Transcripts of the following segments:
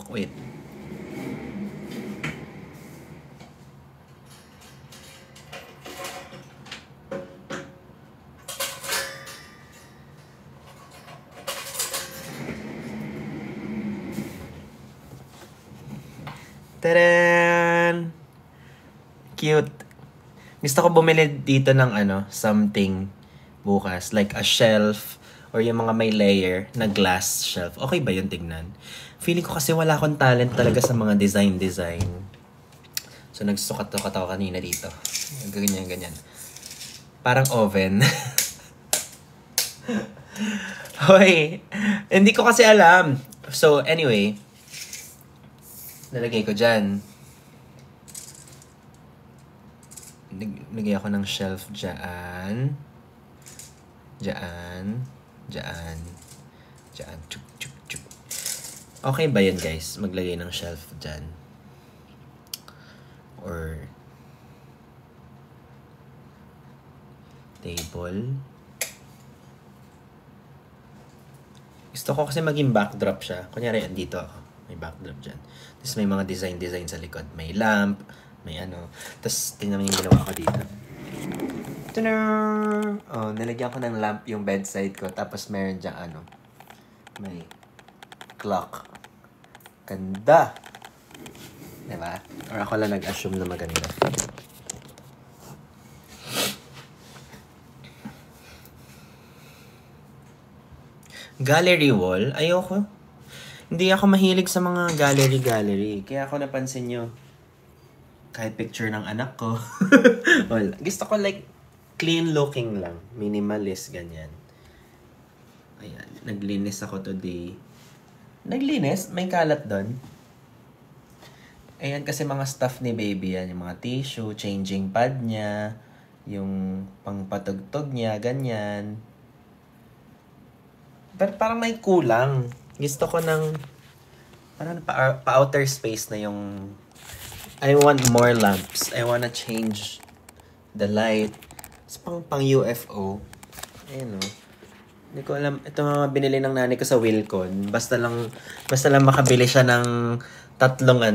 Wait. Tadaan! Cute. Gusto ko bumili dito ng something bukas. Like a shelf or yung mga may layer na glass shelf. Okay ba yun tignan? Feeling ko kasi wala akong talent talaga sa mga design. So nagsukat-tukat ako kanina dito. Ganyan. Parang oven. Hoy! Hindi ko kasi alam. So anyway, nalagay ko dyan. Nagay ako ng shelf dyan. Dyan. Chuk. Okay ba yun, guys? Maglagay ng shelf dyan. Or table. Gusto ko kasi maging backdrop siya. Kunyari, andito ako. May backdrop dyan. Tapos may mga design sa likod. May lamp, may Tapos tingnan mo yung ginawa ko dito. Ta-da! Oh, nilagyan ko ng lamp yung bedside ko. Tapos meron dyan may clock. Ganda! Diba? Or ako lang nag-assume na maganda. Gallery wall? Ayoko. Hindi ako mahilig sa mga gallery. Kaya ako napansin nyo, kahit picture ng anak ko. Well, gusto ko like clean looking lang. Minimalist, ganyan. Ayan. Naglinis ako today. Naglinis? May kalat doon. Ayan kasi mga stuff ni baby yan. Yung mga tissue, changing pad niya, yung pangpatugtog niya, ganyan. Pero parang may kulang. Gusto ko ng parang pa-outer space na yung I want more lamps. I wanna change the light. It's pang UFO. Ayan o. Hindi ko alam. Ito mga binili ng nanay ko sa Wilcon. Basta lang makabili siya ng tatlong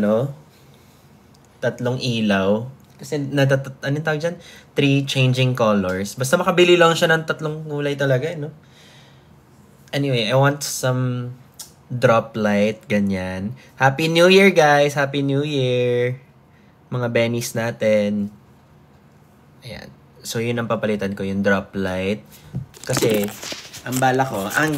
ilaw. Kasi anong tawag dyan? 3 changing colors. Basta makabili lang siya ng tatlong kulay talaga, no? Anyway, I want some drop light, ganyan. Happy New Year, guys! Happy New Year! Mga bennies natin. Ayan. So, yun ang papalitan ko, yung drop light. Kasi, ang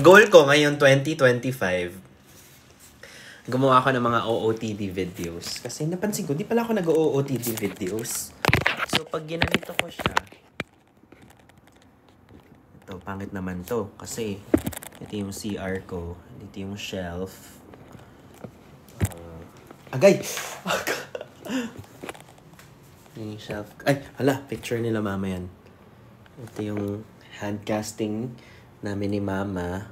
goal ko ngayon, 2025, gumawa ako ng mga OOTD videos. Kasi napansin ko, di pala ako nag-OOTD videos. So, pag ginanito ko siya, ito, pangit naman to. Kasi, ito yung CR ko. Ito yung shelf. Agay! Yung shelf. Ay, hala, picture nila mama yan. Ito yung hand casting namin ni mama.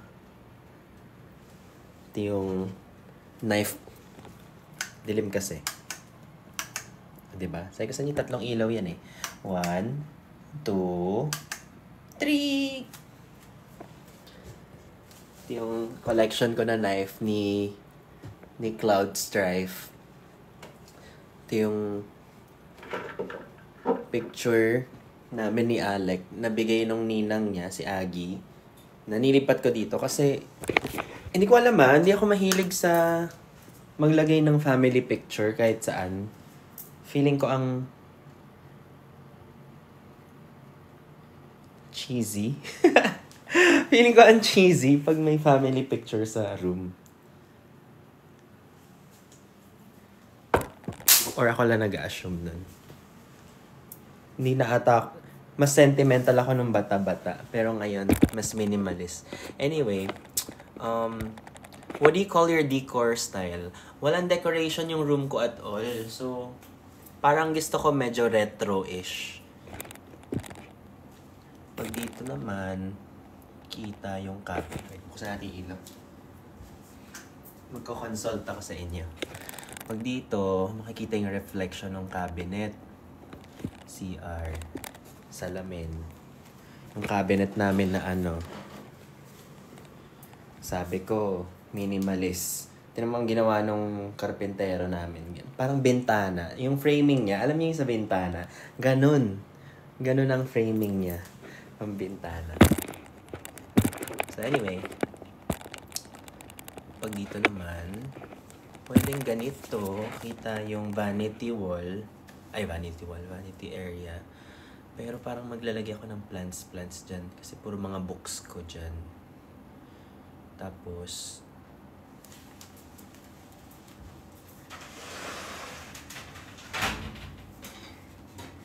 Ito yung knife. Dilim kasi. Diba? Sabi ko sa inyo, tatlong ilaw yan eh. 1, 2, 3! Ito yung collection ko na knife ni Cloud Strife. Ito yung picture namin ni Alec. Nabigay nung ninang niya, si Aggie. Nanilipat ko dito kasi hindi ko alam hindi ako mahilig sa maglagay ng family picture kahit saan. Feeling ko ang cheesy. Feeling ko ang cheesy pag may family picture sa room. Or ako lang nag-assume nun. Hindi na ata. Mas sentimental ako nung bata-bata. Pero ngayon, mas minimalist. Anyway, what do you call your decor style? Walang decoration yung room ko at all. So, parang gusto ko medyo retro-ish. Pag dito naman, kita yung copyright. Buksan natin ilaw. Magko-consult ako sa inyo. Pag dito, makikita yung reflection ng cabinet. CR. Salamin. Yung cabinet namin na sabi ko, minimalist. Tinan mo ang ginawa nung karpentero namin. Parang bintana. Yung framing niya, alam niyo yung sa bintana? Ganun. Ganun ang framing niya. Ang bintana. So anyway, pag dito naman, pwedeng ganito. Kita yung vanity wall. Ay, vanity wall. Vanity area. Pero parang maglalagay ako ng plants dyan. Kasi puro mga books ko dyan. Tapos,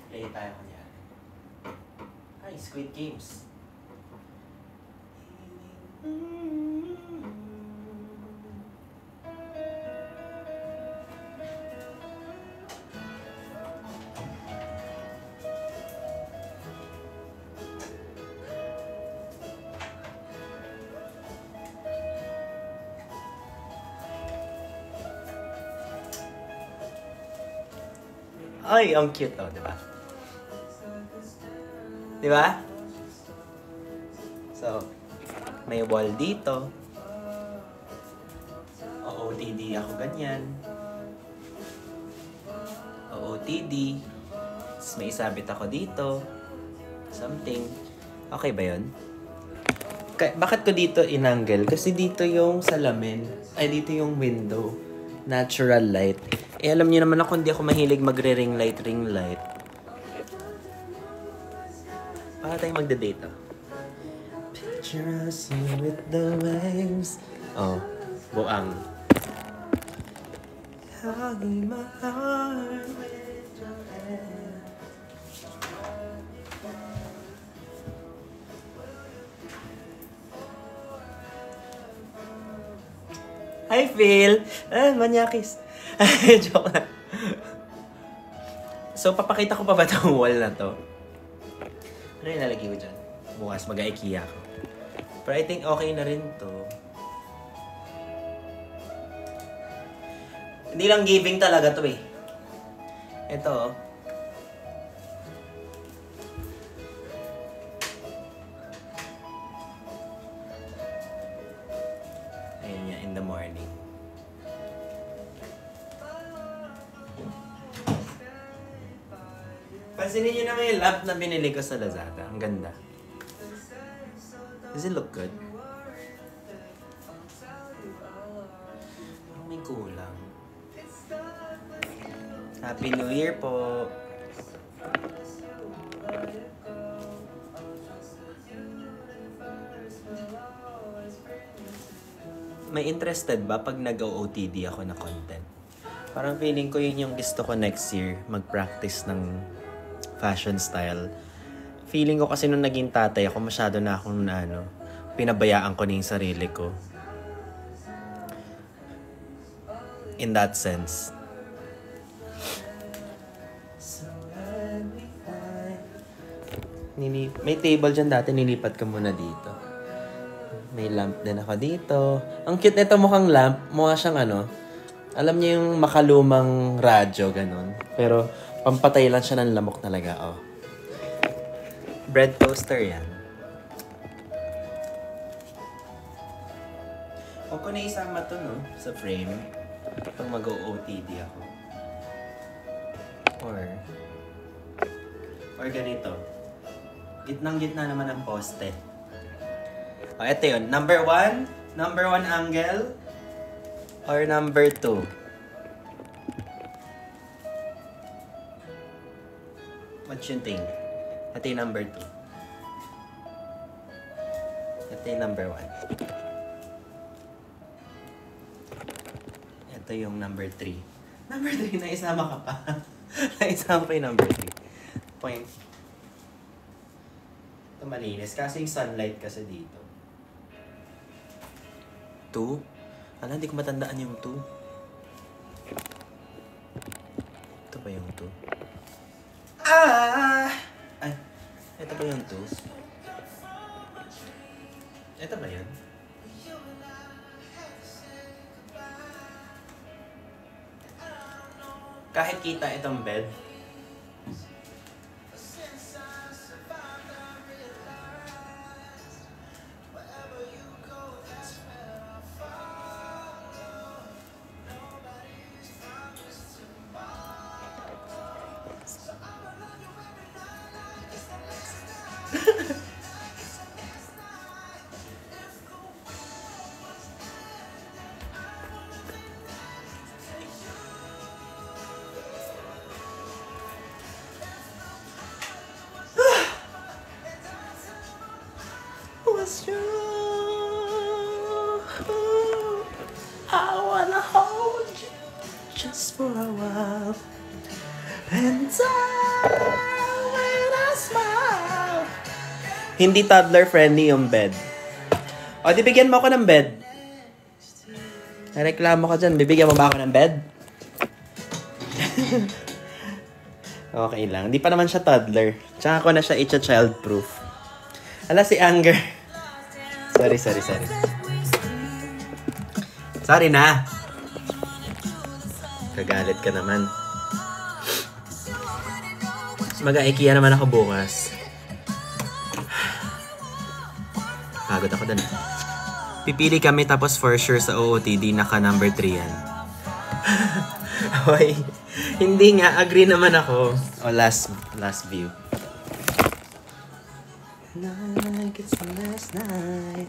play tayo kanya. Hi, Squid Games. Ay, ang cute oh, di ba? Di ba? So, may wall dito. OOTD ako ganyan. OOTD. Tapos may isabit ako dito. Something. Okay ba yun? Bakit ko dito inangle? Kasi dito yung salamin. Ay, dito yung window. Natural light. Eh, alam niyo naman ako, hindi ako mahilig magre-ring light. Para tayong magda-date, oh. Picture us with the waves. Oh, buang. Hugging my heart with your hand. Hi, Phil! Manyakis. Joke na. So, papakita ko pa ba itong wall na to? Ano yung nalagay ko dyan? Bukas, mag-IKEA ako. Pero I think okay na rin to. Hindi lang giving talaga to eh. Ito, ayun niya, in the morning. Pansinin niyo naman yung lamp na binili ko sa Lazada. Ang ganda. Does it look good? May kulang. Happy New Year po! May interested ba pag nag-OOTD ako na content? Parang feeling ko yun yung gusto ko next year, mag-practice ng fashion style. Feeling ko kasi nung naging tatay ako, masyado na akong pinabayaan ko na yung sarili ko. In that sense. May table dyan dati, nilipat ko muna dito. May lamp din ako dito. Ang cute nito, mukhang lamp. Mukha siyang alam niyo yung makalumang radyo, ganun. Pero, pampatay lang siya ng lamok talaga, oh. Bread toaster yan. Huwag ko na isama to, no? Sa frame. Pag mag-OOTD ako. Or ganito. Gitnang-gitna naman ang poste. O, eto yun. Number 1 angle. Or number 2. What you think? Ito yung number 2. Ito yung number 1. Ito yung number 3. Number 3, naisama ka pa. Naisama pa yung number 3. Point. Ito malinis. Kasi yung sunlight kasi dito. 2. Ala, hindi ko matandaan yung 2. Ito ba yung 2? Ay, ito ba yung 2? Ito ba yan? Kahit kita itong bed. just for a while. And when I smile. Hindi toddler friendly yung bed. O, di bigyan mo ako ng bed. Reklamo ka dyan. Bibigyan mo ba ako ng bed? Okay lang. Hindi pa naman siya toddler. Tsaka ko na siya child-proof. Ala, si Anger. Sorry. Sorry na. Kagalit ka naman. Mag-a-IKEA naman ako bukas. Pagod ako dun. Pipili kami tapos for sure sa OOTD naka number 3 yan. Hoy, hindi nga. Agree naman ako. O, last view. Like it's the last night.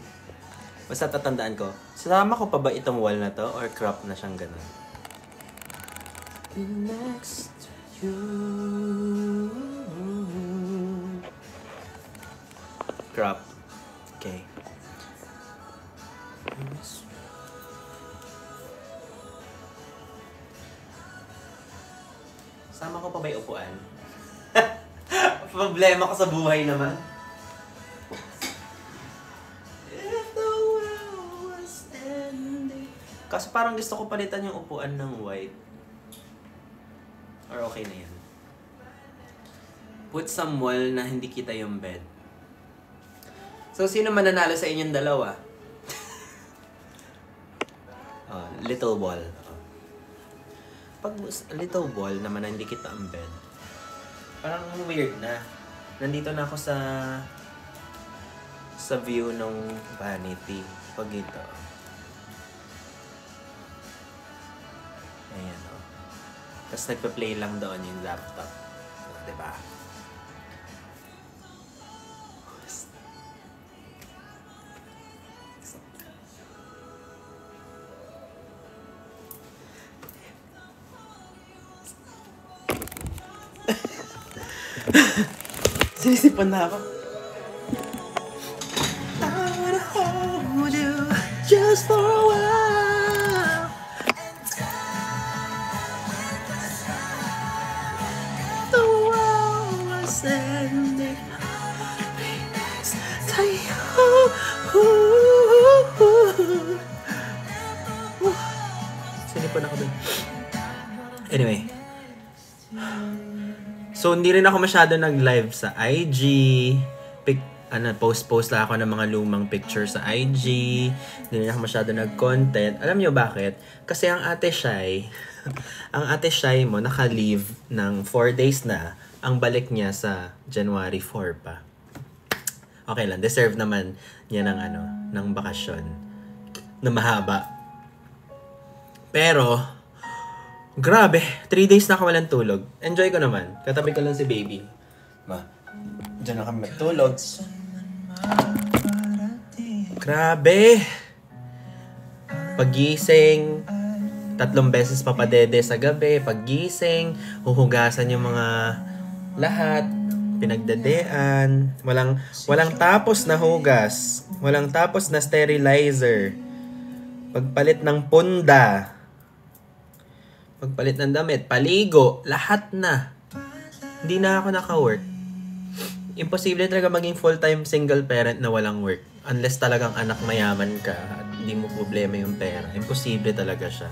Basta tatandaan ko. Sama ko pa ba itong wall na to? Or crop na siyang ganun? Next to you. Crop. Okay. Sama ko pa ba yung upuan? Problema ko sa buhay naman. If the world was ending. Kasi parang gusto ko palitan yung upuan ng white. Or okay na yan. Put some wall na hindi kita yung bed. So, sino mananalo sa inyong dalawa? Little wall. Pag little wall naman na hindi kita ang bed, parang weird na. Nandito na ako sa view ng vanity. Pag ito. Ayan, o. Tapos nagpa-play lang doon yung laptop. Diba? Sinisipan na ako. I wanna hold you just for a while. The world was ending. Be next to you. Sinisipan ako dun. Anyway. So, hindi rin ako masyado nag-live sa IG. Post lang ako ng mga lumang picture sa IG. Hindi rin ako masyado nag-content. Alam nyo bakit? Kasi ang ate Shai, mo naka-leave ng 4 days na. Ang balik niya sa January 4 pa. Okay lang, deserve naman niya ng bakasyon na mahaba. Pero, grabe, 3 days na ako walang tulog. Enjoy ko naman. Katabi ko lang si baby. Diyan na kami matulog. Grabe. Pagising, 3 beses papadede sa gabi. Pagising, huhugasan yung mga lahat. Pinagdadean. Walang tapos na hugas. Walang tapos na sterilizer. Pagpalit ng punda. Pagpalit ng damit, paligo, lahat na. Hindi na ako naka-work. Imposible talaga maging full-time single parent na walang work. Unless talagang anak mayaman ka at hindi mo problema yung pera. Imposible talaga siya.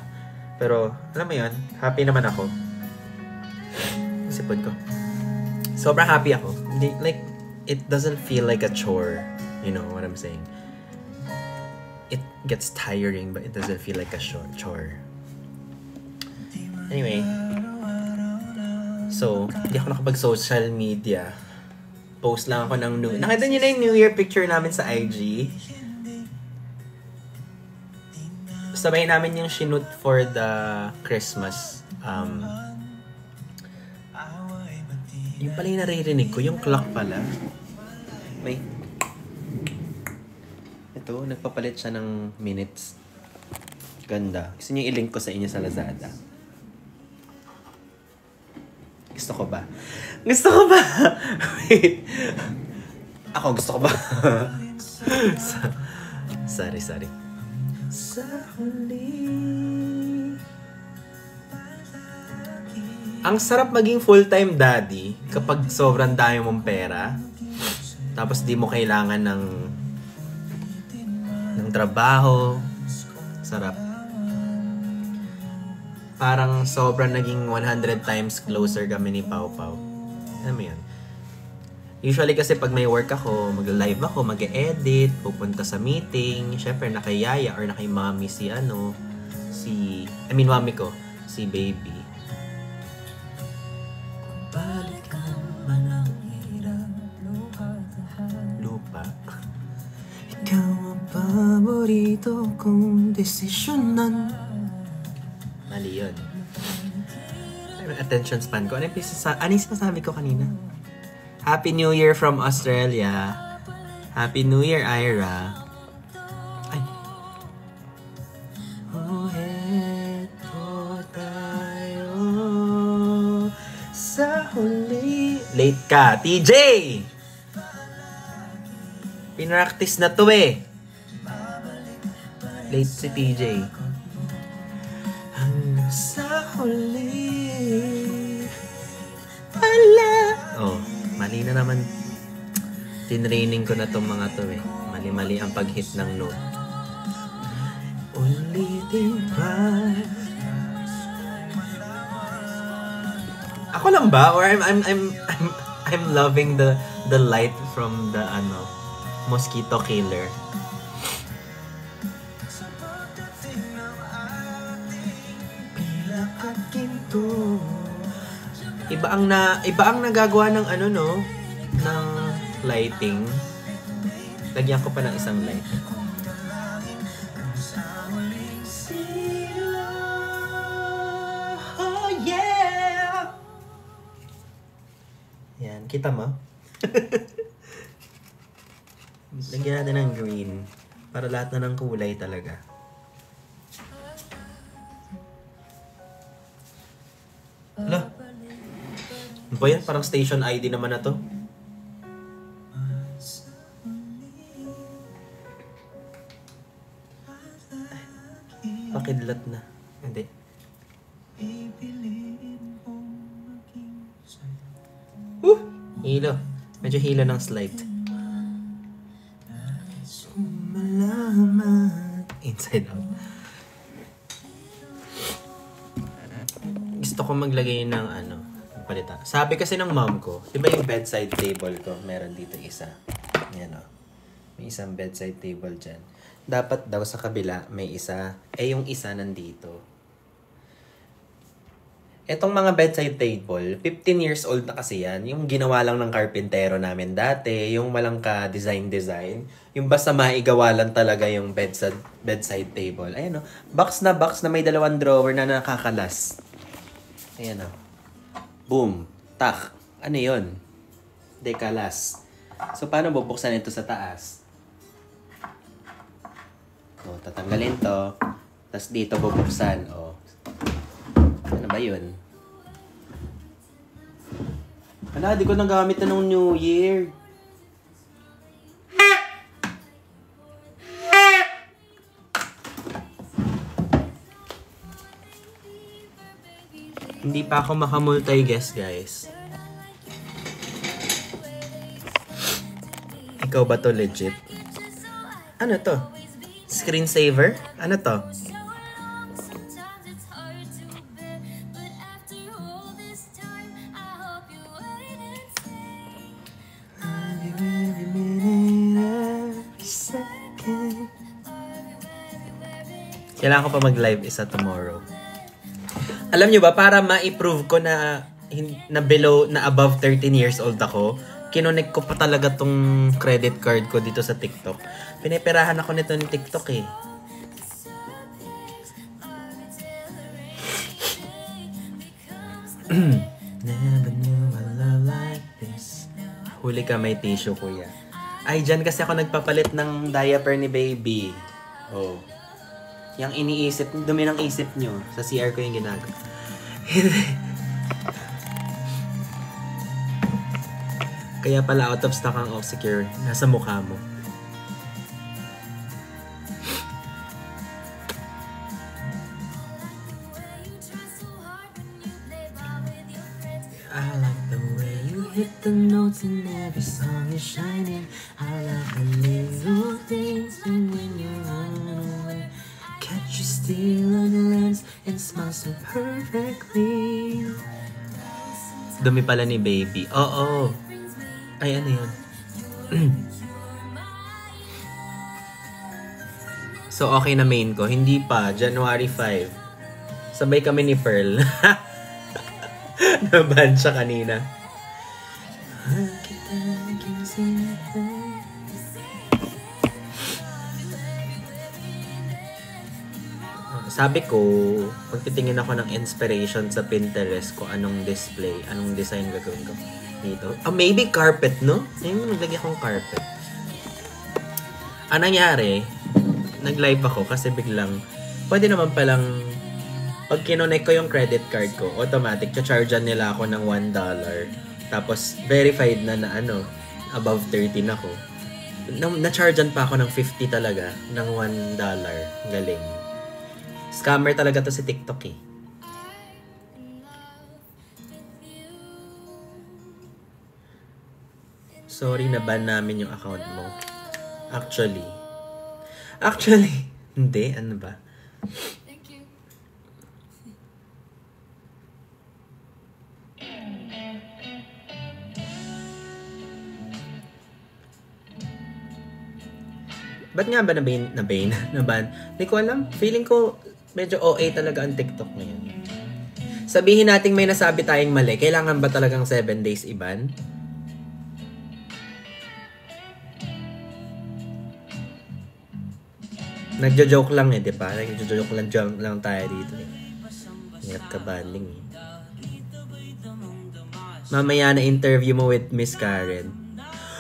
Pero, alam mo yun, happy naman ako. Sipod ko. Sobrang happy ako. It doesn't feel like a chore. You know what I'm saying? It gets tiring, but it doesn't feel like a chore. Anyway, so, hindi ako nakapag-social media. Post lang ako ng new... Nakita niyo na yung New Year picture namin sa IG? Sabay namin yung shoot for the Christmas. Yung pala yung naririnig ko, yung clock pala. Wait. Ito, nagpapalit siya ng minutes. Ganda. Gusto niyo i-link ko sa inyo sa Lazada. Gusto ko ba? Wait. Ako, gusto ko ba? Sorry. Sa huli, Ang sarap maging full-time daddy kapag sobrang dami mong pera. Tapos di mo kailangan ng trabaho. Sarap. Parang sobrang naging 100 times closer kami ni Pau Pau. Alam mo yun? Usually kasi pag may work ako, mag-live ako, mag-edit, pupunta sa meeting, syempre nakayaya or nakay mommy mami ko, si baby. Lupa. Ikaw ang paborito kong desisyonan. Mali yun. Attention span ko. Ano yung sinasabi ko kanina? Happy New Year from Australia. Happy New Year, Ira. Ay. Heto tayo sa huli. Late ka, TJ! Pinractice na to eh. Late si TJ. Hanggang sa huli. Oh, mali na naman. Tinraining ko na tong mga to eh. Mali-mali ang pag-hit ng note. Ulitin pa. Ako lang ba? Or I'm loving the light from the mosquito killer. Iba ang nagagawa ng ng lighting. Lagyan ko pa ng isang light. Oh yeah. Yan, kita mo? Lagyan natin ng green para lahat na ng kulay talaga. Hala. Ano ba yan? Parang station ID naman na to. Pakidlat na. Hindi. Hilo. Medyo hilo ng slide. Inside out. Gusto ko maglagay ng palita. Sabi kasi ng mom ko, di ba yung bedside table ko, meron dito isa. Yan o. May isang bedside table dyan. Dapat daw sa kabila may isa. Yung isa nandito. Etong mga bedside table, 15 years old na kasi yan. Yung ginawa lang ng karpintero namin dati. Yung walang ka-design. Yung basta maigawa lang talaga yung bedside table. Ayan o. Box na may 2 drawer na nakakalas. Ayan o. Boom. Tak. Ano yun? Dekalas. So, paano bubuksan ito sa taas? O, tatanggalin to. Tapos dito bubuksan. O. Ano ba yun? Hala, di ko nagamit na ng New Year. Hindi pa ako makamulti-guess, guys. Ikaw ba to legit? Ano to? Screensaver? Ano to? Kailangan ko pa mag-live isa tomorrow. Alam nyo ba, para ma-prove ko na above 13 years old ako, kinonek ko pa talaga tong credit card ko dito sa TikTok. Piniperahan ako nito ng TikTok eh. Never knew I love like this. Huli ka, may tissue, kuya. Ay, dyan kasi ako nagpapalit ng diaper ni baby. Oh. Yang iniisip, dumi ng isip nyo. Sa CR ko yung ginagawa. Kaya pala out of stock ang Oxycure. Nasa mukha mo. I like the way you hit the notes in every song you're shining. I love the little things when you're running away. Catch you steal a glance and smile so perfectly. Dumi pala ni baby. Oo. Ay, ano yun? So, okay na main ko. Hindi pa. January 5. Sabay kami ni Pearl. Naban siya kanina. Sabi ko, pagtitingin ako ng inspiration sa Pinterest ko, anong display, anong design gagawin ko dito. Maybe carpet, no? Ayun, naglagay akong carpet. Ang nangyari, nag-live ako kasi biglang, pwede naman palang, pag kinonek ko yung credit card ko, automatic, chargean nila ako ng $1. Tapos, verified na ano, above 13 ako. Na-chargean pa ako ng 50 talaga, ng $1. Galing. Scammer talaga to si TikTok eh. Sorry, na-ban namin yung account mo. Actually, hindi. Ano ba? Thank you. Ba't nga ba naban? Hindi ko alam. Feeling ko medyo OA talaga ang TikTok ngayon. Sabihin nating may nasabi tayong mali. Kailangan ba talagang 7 days iban? Nagjo-joke lang eh, di ba? Nagjo-joke lang tayo dito eh. Ingat ka banding eh. Mamaya na interview mo with Miss Karen.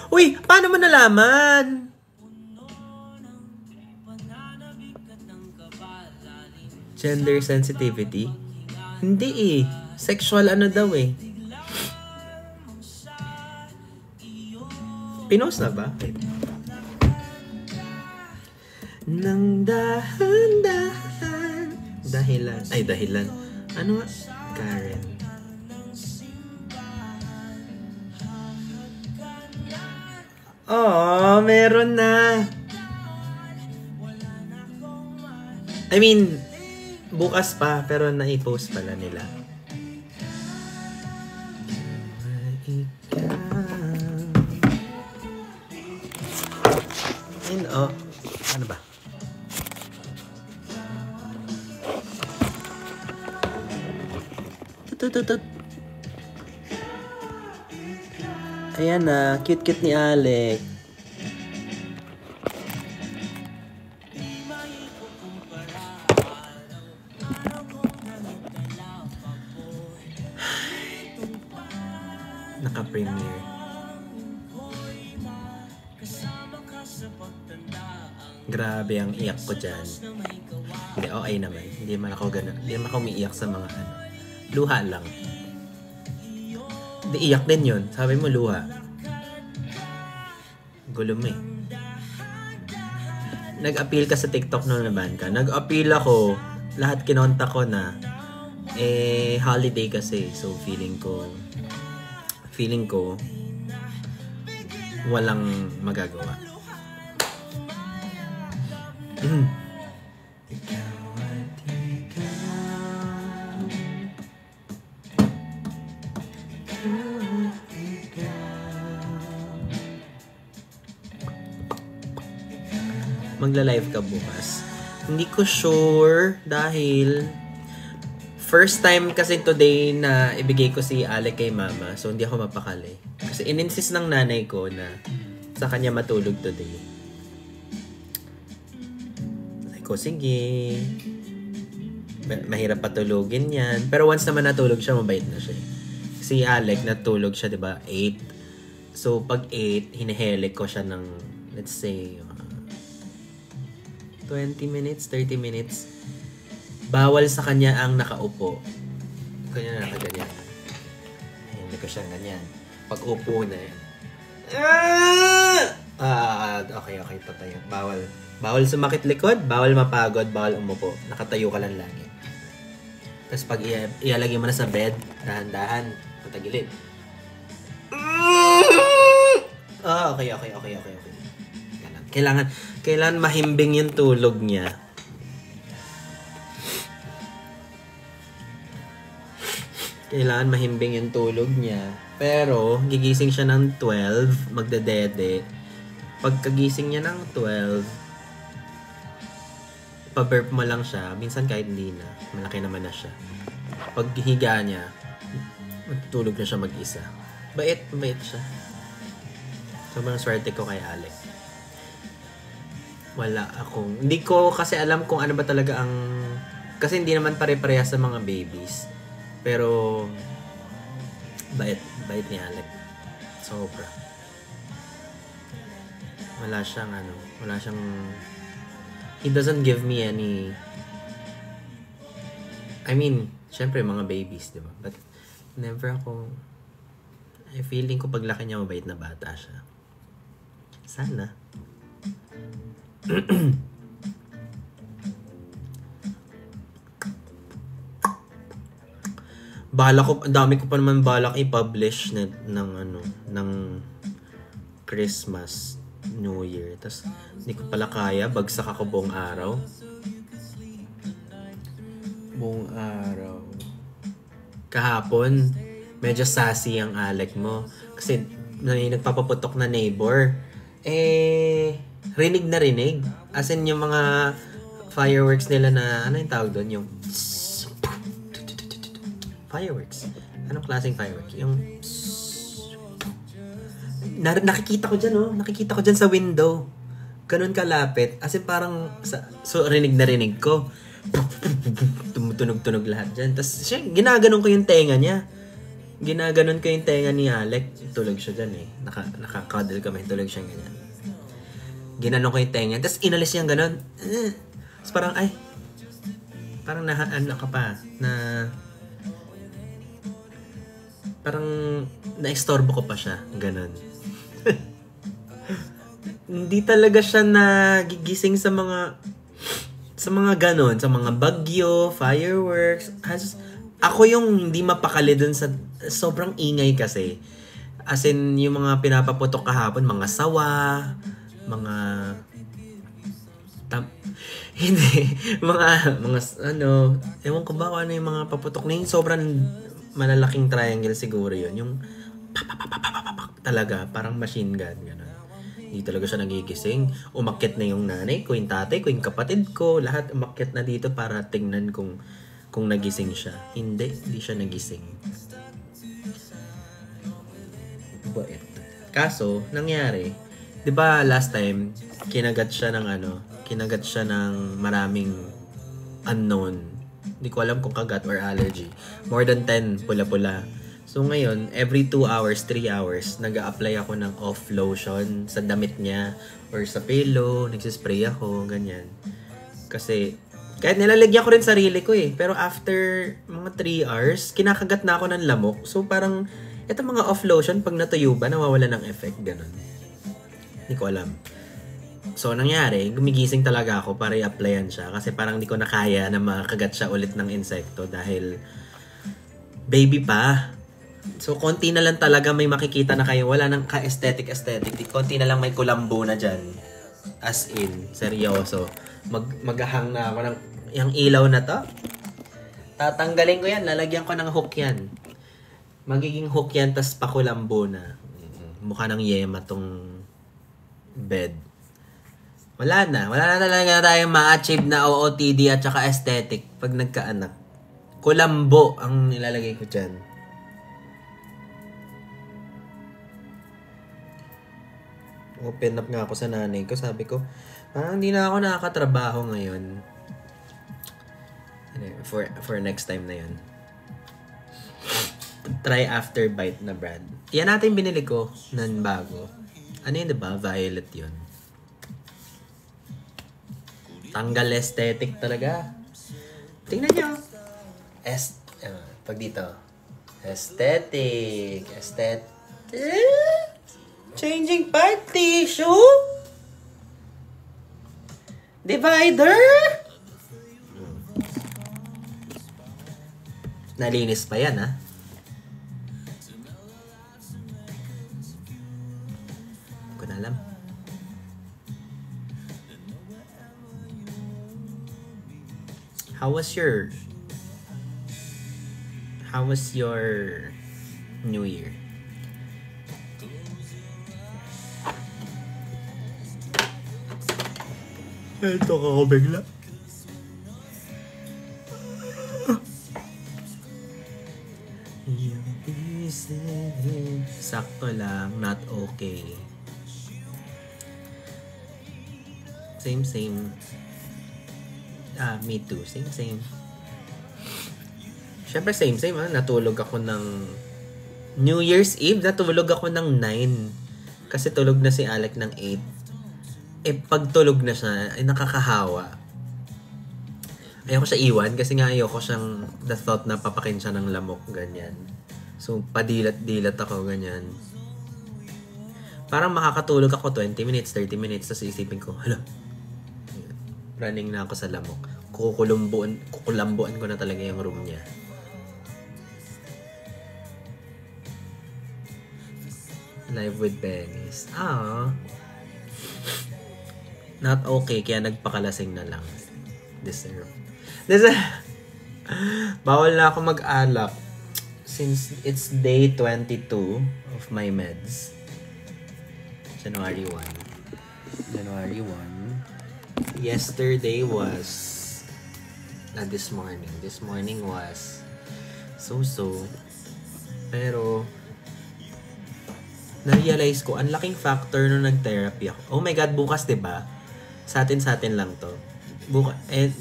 Uy! Paano mo nalaman? Gender sensitivity? Hindi eh. Sexual ano daw eh. Pinost na ba? Wait. Nang dahan-dahan. Dahilan. Ano? Karen. Oh, meron na. I mean, bukas pa, pero na-i-post pala nila. And, ano ba? Tututut. Ayan na, cute-cute ni Alec. Naka-premiere. Grabe ang iyak ko dyan. Hindi, okay naman. Hindi man ako umiiyak sa mga ano. Luha lang. Hindi, iyak din yun. Sabi mo luha. Gulo mo eh. Nag-appeal ka sa TikTok nung naban ka. Nag-appeal ako. Lahat kinontak ko na. Holiday kasi. So, feeling ko walang magagawa. Magla-live ka bukas. Hindi ko sure dahil first time kasi today na ibigay ko si Alec kay mama. So, hindi ako mapakali. Kasi in-insist ng nanay ko na sa kanya matulog today. Sabi ko, sige. Mahirap patulogin yan. Pero once naman natulog siya, mabait na siya. Si Alec, natulog siya, diba? 8. So, pag 8, hinihelik ko siya ng, let's say, 20 minutes, 30 minutes. Bawal sa kanya ang nakaupo. Kanya na nakaganyan. Hindi ko siya ganyan. Pag upo na yan. Okay, tatayo. Bawal sumakit likod, bawal mapagod, bawal umupo. Nakatayo ka lang lagi. Tapos pag ialagay mo na sa bed, dahan-dahan, Patagilid. Okay. Kailangan mahimbing yung tulog niya. Pero, gigising siya ng 12, magdadede. Pagkagising niya ng 12, pa-burp mo lang siya. Minsan kahit hindi na. Malaki naman na siya. Pag higa niya, matutulog na siya mag-isa. Bait siya. Sobrang swerte ko kay Alec. Hindi ko kasi alam kung ano ba talaga ang... Kasi hindi naman pare-parehas sa mga babies. Pero, bait ni Alec. Sobra. Wala siyang he doesn't give me any... I mean, syempre mga babies, di ba? But never ako... feeling ko paglaki niya mabait na bata siya. Sana. Ang dami ko pa naman balak i-publish ng Christmas, New Year. Tapos, hindi ko pala kaya. Bagsak ako buong araw. Kahapon, medyo sassy ang Alec mo. Kasi, nagpapaputok na neighbor. Rinig na rinig. As in, yung mga fireworks nila na, ano yung tawag doon? Yung fireworks. Anong klaseng fireworks? Yung nakikita ko dyan, Nakikita ko dyan sa window. Ganun kalapit. As in parang, so rinig na rinig ko. Tumutunog-tunog lahat dyan. Tapos siya, ginaganon ko yung tenga niya. Ginaganon ko yung tenga ni Alec. Tulog siya dyan eh. Nakakadal kami. Tulog siya ganyan. Ginanon ko yung tenga. Tapos inalis niya ganon. Tapos parang, parang ka pa. Parang naistorbo ko pa siya. Ganon. Hindi talaga siya nagigising sa mga ganon, sa mga bagyo, fireworks. Ako yung hindi mapakali dun sa sobrang ingay kasi. As in, yung mga pinapaputok kahapon, mga sawa, mga ewan ko ba kung ano yung mga paputok na yung sobrang malalaking triangle siguro yun. Yung talaga, parang machine gun, gano'n. Hindi talaga siya nagigising. Umakyat na yung nanay ko, yung tatay ko, yung kapatid ko. Lahat umakyat na dito para tingnan kung nagising siya. Hindi siya nagising. Bait. Kaso, nangyari, di ba last time, kinagat siya ng maraming unknown. Hindi ko alam kung kagat or allergy. More than 10 pula-pula. So ngayon, every 2 hours, 3 hours, nag-a-apply ako ng off lotion sa damit niya or sa pillow, nagsispray ako, ganyan. Kasi, kahit nilalagyan ko rin sarili ko eh. Pero after mga 3 hours, kinakagat na ako ng lamok. So parang, eto mga off lotion, pag natuyo ba, nawawala ng effect, ganun. Hindi ko alam. So, nangyari, gumigising talaga ako para i-applyan siya kasi parang di ko na kaya na makagat siya ulit ng insekto dahil baby pa. So, konti na lang talaga may makikita na kayo. Wala nang ka-aesthetic. Konti na lang may kulambo na dyan. As in, seryoso. Maghahang na ako ng yung ilaw na to. Tatanggalin ko yan. Lalagyan ko ng hook yan. Magiging hook yan, tas pakulambo na. Mukha ng yema tong bed. Wala na talaga tayong ma-achieve na OOTD at saka aesthetic pag nagkaanak. Kulambo ang nilalagay ko dyan. Open up nga ako sa nanay ko. Sabi ko, parang hindi na ako nakakatrabaho ngayon. For next time na yun. Try after bite na brand. Yan natin binili ko ng bago. Ano yun, diba? Violet yun. Tanggal aesthetic talaga. Tingnan nyo. Pag dito. Aesthetic. Changing part tissue. Divider. Nalinis pa yan, ha? How was your New Year? Ito ka ko bigla. Sakto lang, not okay. Same. Me too. Same. Siyempre same. Natulog ako ng New Year's Eve, natulog ako ng 9. Kasi tulog na si Alec ng 8. Pag tulog na siya, nakakahawa. Ayoko siya iwan kasi nga ayoko siyang the thought na papakin siya ng lamok, ganyan. So, padilat-dilat ako, ganyan. Parang makakatulog ako 20 minutes, 30 minutes, tapos isipin ko, hala, running na ako sa lamok. Kukulambuan ko na talaga yung room niya. Live with Benny's. Not okay, kaya nagpakalasing na lang. Deserve. Bawal na ako mag-alak. Since it's day 22 of my meds. January 1. Yesterday was this morning. This morning was so. Pero na-realize ko, ang laking factor nung nag-therapy ako. Oh my God, bukas 'di ba? Sa atin lang to.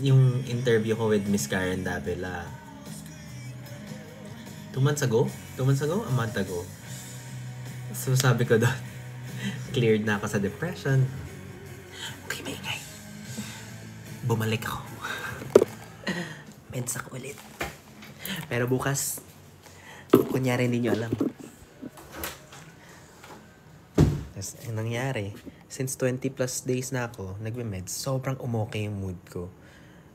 Yung interview ko with Miss Karen Davila. 2 months ago? A month ago. So sabi ko doon, cleared na ako sa depression. Okay, maingay. Bumalik ako. Meds ako ulit. Pero bukas, kunyari hindi nyo alam. Tapos, ang nangyari, since 20 plus days na ako, nagme-meds, sobrang umokay yung mood ko.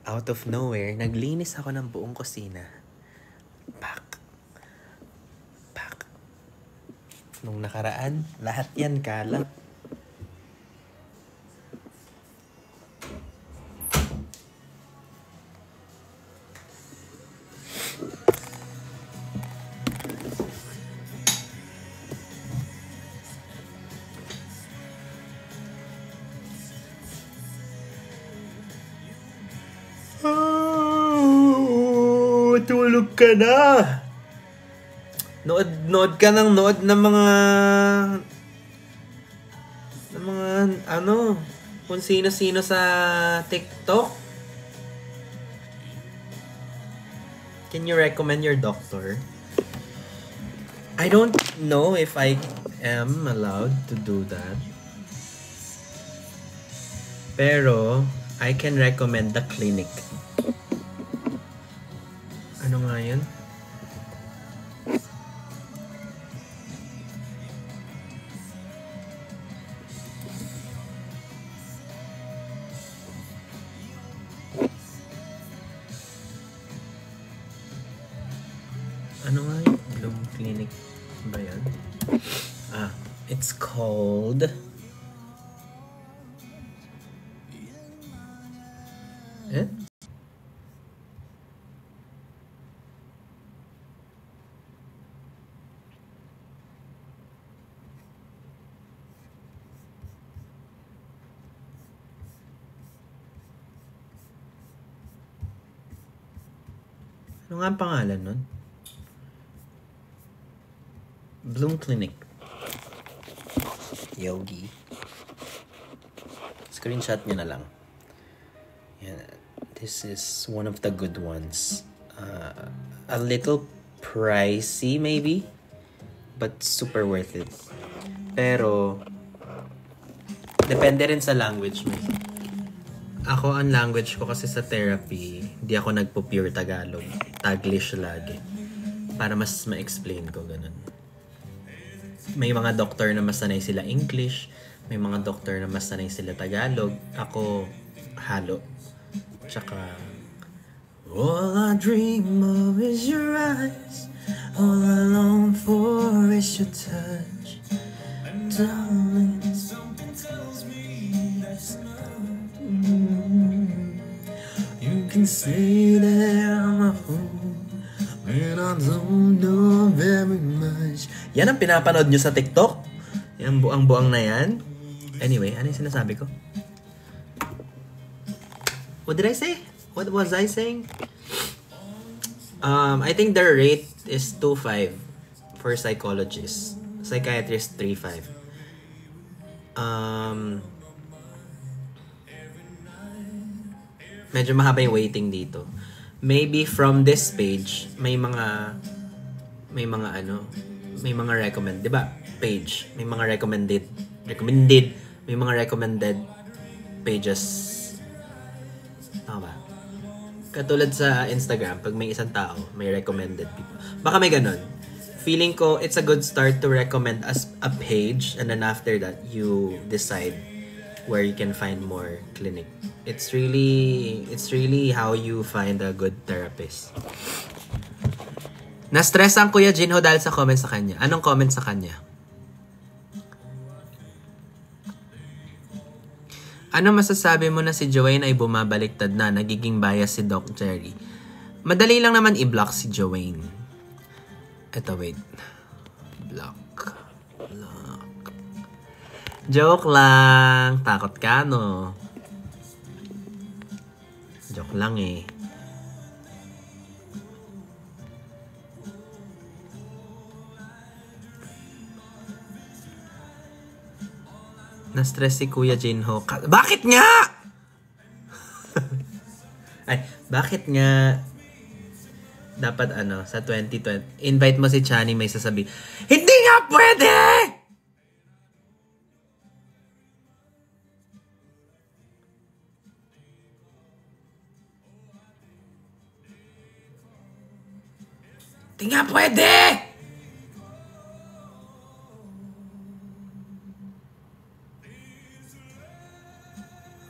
Out of nowhere, naglinis ako ng buong kusina. Back. Nung nakaraan, lahat yan kalat. Tulog ka na! Nood ka ng nood ng mga kung sino-sino sa TikTok. Can you recommend your doctor? I don't know if I am allowed to do that. Pero I can recommend the clinic. Ano nga yun? Ano nga yun? Bloom Clinic ba yan? It's called... Ano nga ang pangalan nun? Bloom Clinic. Yogi. Screenshot nyo na lang. Yeah, this is one of the good ones. A little pricey maybe, but super worth it. Pero, depende rin sa language mo. Ako, ang language ko kasi sa therapy, di ako nagpo-pure Tagalog. Taglish lagi. Para mas ma-explain ko, ganun. May mga doktor na mas sanay sila English. May mga doktor na mas sanay sila Tagalog. Ako, halo. Tsaka, all I dream of is your eyes. All I long for is your touch. Darling, something tells me that's not. You can say that don't know very much. Yan ang pinapanood nyo sa TikTok? Yan, buang-buang na yan. Anyway, ano yung sinasabi ko? What did I say? What was I saying? I think their rate is 2.5 for psychologists. Psychiatrist 3.5. Medyo mahaba yung waiting dito. Maybe from this page, may mga recommend, 'di ba? Page, may mga recommended, may mga recommended pages. Tama ba? Katulad sa Instagram, pag may isang tao, may recommended people. Baka may ganun. Feeling ko, it's a good start to recommend as a page, and then after that, you decide where you can find more clinic. It's really how you find a good therapist. Na-stress ang Kuya Jinho dahil sa comment sa kanya. Anong comment sa kanya? Ano masasabi mo na si Joanne ay bumabaliktad na, nagiging bias si Doc Jerry? Madali lang naman i-block si Joanne. Eto, wait. Block. Joke lang. Takot ka, no? Joke lang eh. Na-stress si Kuya Jinho. Bakit nga? Ay, bakit nga dapat sa 2020, invite mo si Chani, may sasabi, hindi nga pwede! Hindi nga pwede!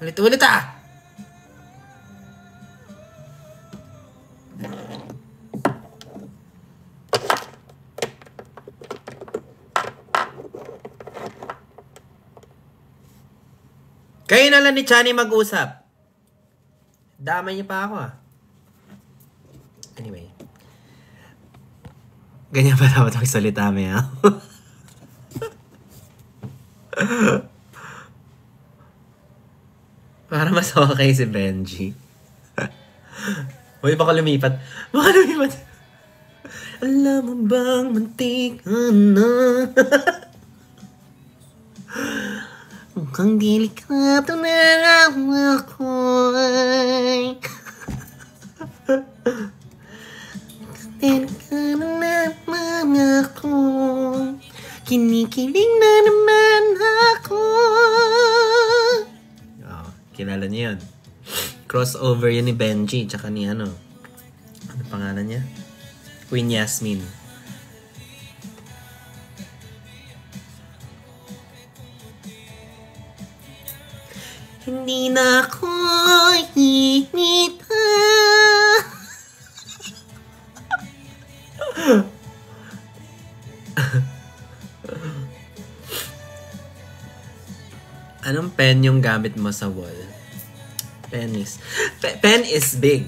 Ulit-ulit ah! Kayo na lang ni Chani mag-usap. Damay niyo pa ako ah. Anyway. Ganyan pa dapat magsalita mo yan. Para mas okay si Benji. Uy, baka lumipat. Alam mo bang mantika na? Mukhang delikado na ako ay. Delikado na naman ako. Kinikilig na naman ako. Kilala niyo yun. Crossover yun ni Benji, tsaka ni ano pangalan niya? Queen Yasmin. Hindi na ako inita. Anong pen yung gamit mo sa wall? Pen is big.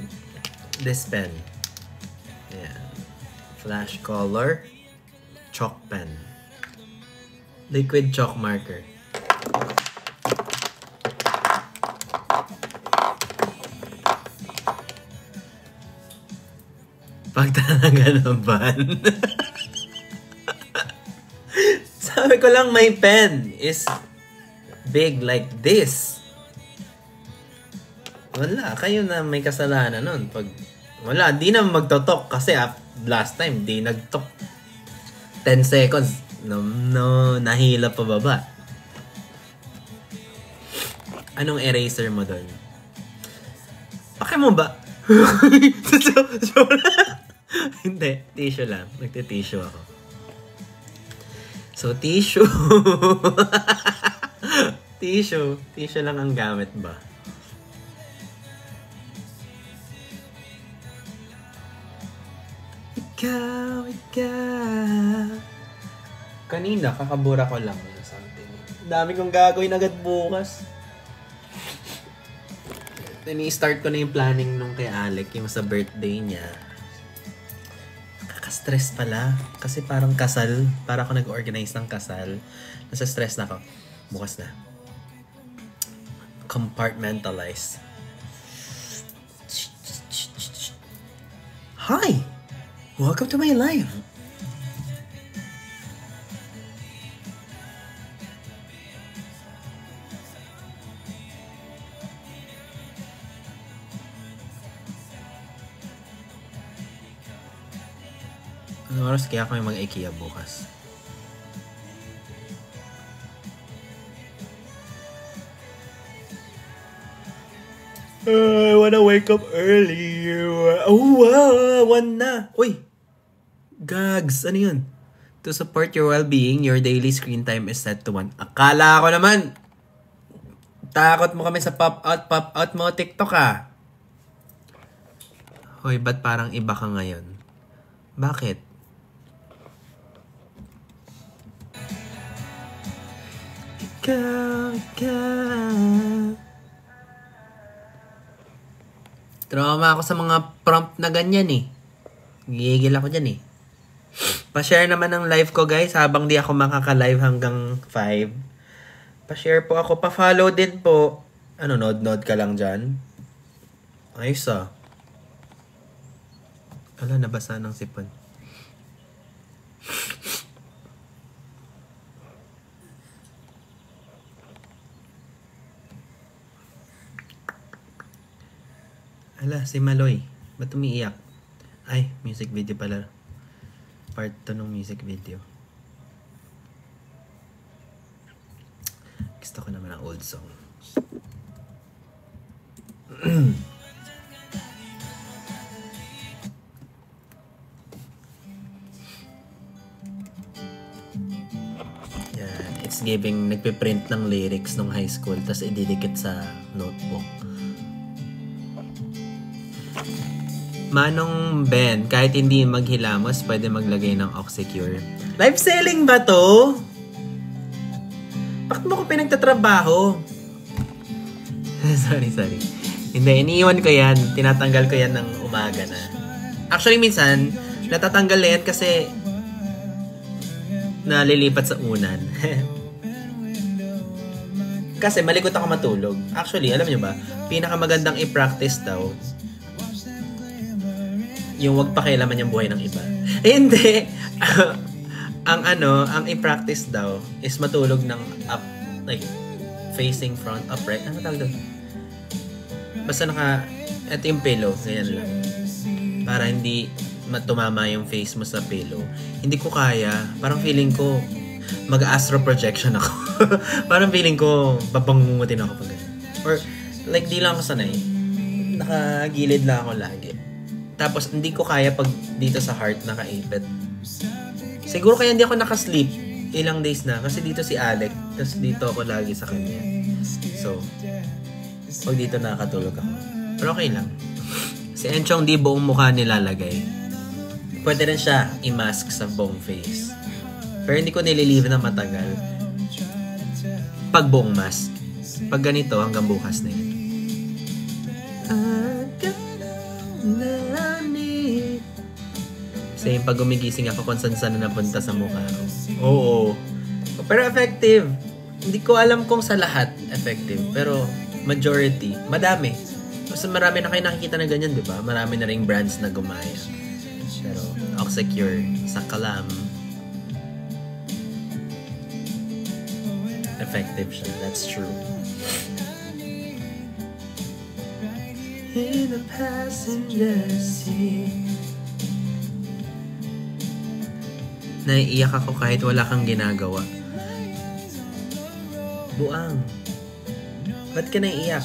This pen. Yeah. Flash color. Chalk pen. Liquid chalk marker. Pagtanaga ng ban. Sabi ko lang may pen is big like this. Wala, kayo na may kasalanan nun. Pag wala, di na magtotok kasi last time di nagtok. 10 seconds. No, nahila pa baba. Anong eraser mo doon? Pake mo ba? Hindi, tissue lang. Nagtitissue ako. So, tissue. Tissue lang ang gamit ba? Ikaw. Kanina, kakabura ko lang yung something. Dami kong gagawin agad bukas. Ini-start ko na yung planning nung kay Alec, yung sa birthday niya. Stress pala. Kasi parang kasal. Para ako nag-organize ng kasal. Nasa stress na ako. Bukas na. Compartmentalize. Hi! Welcome to my life! Anong oras kaya kami mag-IKEA bukas? I wanna wake up early. Oh, wow! 1 na! Uy! Gags! Ano yun? To support your well-being, your daily screen time is set to 1. Akala ko naman! Takot mo kami sa pop-out mo, TikTok ah! Hoy, ba't parang iba ka ngayon? Bakit? Trauma ako sa mga prompt na ganyan eh. Gigil ako dyan eh. Pa-share naman ng live ko guys habang di ako makaka-live hanggang 5. Pa-share po ako. Pa-follow din po. Ano, nod-nod ka lang dyan? Ayos ah. Ala, nabasa ng sipon. Ala, si Maloy. Ba't umiiyak? Ay, music video pala. Part 2 ng music video. Gusto ko naman ang old song. Yan. It's giving, nagpiprint ng lyrics nung high school tapos ididikit sa notebook. Manong Ben, kahit hindi maghilamos, pwede maglagay ng Oxycure. Live selling ba to? Bakit mo ko pinagtatrabaho? sorry. Hindi, iniiwan ko yan. Tinatanggal ko yan ng umaga na. Actually, minsan, natatanggal na yan kasi nalilipat sa unan. Kasi malikot ako matulog. Actually, alam nyo ba, pinakamagandang i-practice daw yung wag pakialaman yung buhay ng iba. Hindi. ang i-practice daw is matulog ng up, like, facing front, upright. Ano tawag doon? Basta ito yung pillow. Ganyan lang. Para hindi tumama yung face mo sa pillow. Hindi ko kaya. Parang feeling ko, mag-astro projection ako. Parang feeling ko, babangungutin ako pag ganyan. Or, like, di lang ako sanay. Nakagilid lang ako lagi. Tapos, hindi ko kaya pag dito sa heart nakaipit. Siguro kaya hindi ako nakasleep ilang days na. Kasi dito si Alec. Tapos dito ako lagi sa kanya. So, pag dito nakakatulog ako. Pero okay lang. Si Enchong di buong mukha nilalagay. Pwede rin siya i-mask sa buong face. Pero hindi ko nililive na matagal. Pag buong mask. Pag ganito, hanggang bukas na yun. Kasi pag gumigising ako kung saan na napunta sa mukha ko. Oo. Pero effective. Hindi ko alam kung sa lahat effective. Pero majority. Madami. Kasi marami na kayo nakikita na ganyan, di ba? Marami na ring brands na gumaya. Pero Oxycure, sa Kalam, effective siya. That's true. In the passenger seat. Naiiyak ako kahit wala kang ginagawa. Buang. Ba't ka naiiyak?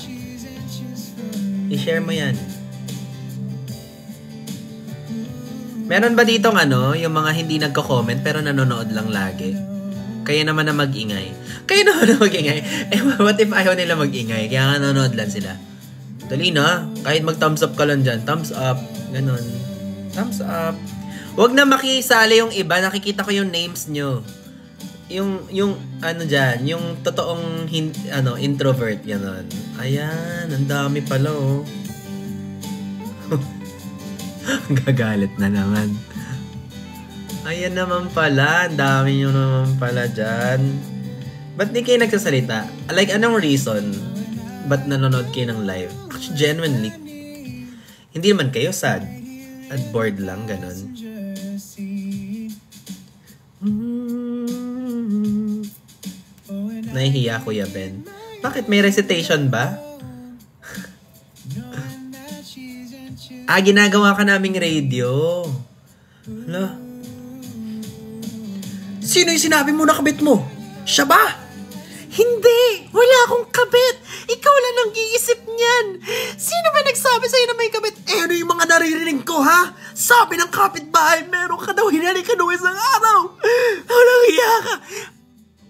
I-share mo yan. Meron ba ditong yung mga hindi nagko-comment pero nanonood lang lagi? Kaya naman na mag-ingay. Eh, what if ayaw nila mag-ingay? Kaya nanonood lang sila. Dali na. Kahit mag-thumbs up ka lang dyan. Thumbs up. Ganon. Thumbs up. Huwag na makisali yung iba. Nakikita ko yung names nyo. Yung dyan. Yung totoong introvert. Ganon. Ayan. Ang dami pala, oh. Gagalit na naman. Ayan naman pala. Ang dami nyo naman pala dyan. Ba't di kayo nagsasalita? Like, anong reason? Ba't nanonood kayo ng live? Actually, genuinely. Hindi naman kayo sad. At bored lang, ganun. Nahihiya, Kuya Ben. Bakit? May recitation ba? Ginagawa ka naming radio. Hala. Sino yung sinabi mo na kabit mo? Siya ba? Hindi! Wala akong kabit! Ikaw lang ang iisip niyan! Sino ba nagsabi sa'yo na may kabit? Ano yung mga naririnig ko, ha? Sabi ng kapitbahay, meron ka daw hinalikan nung isang araw! Walang hiya ka!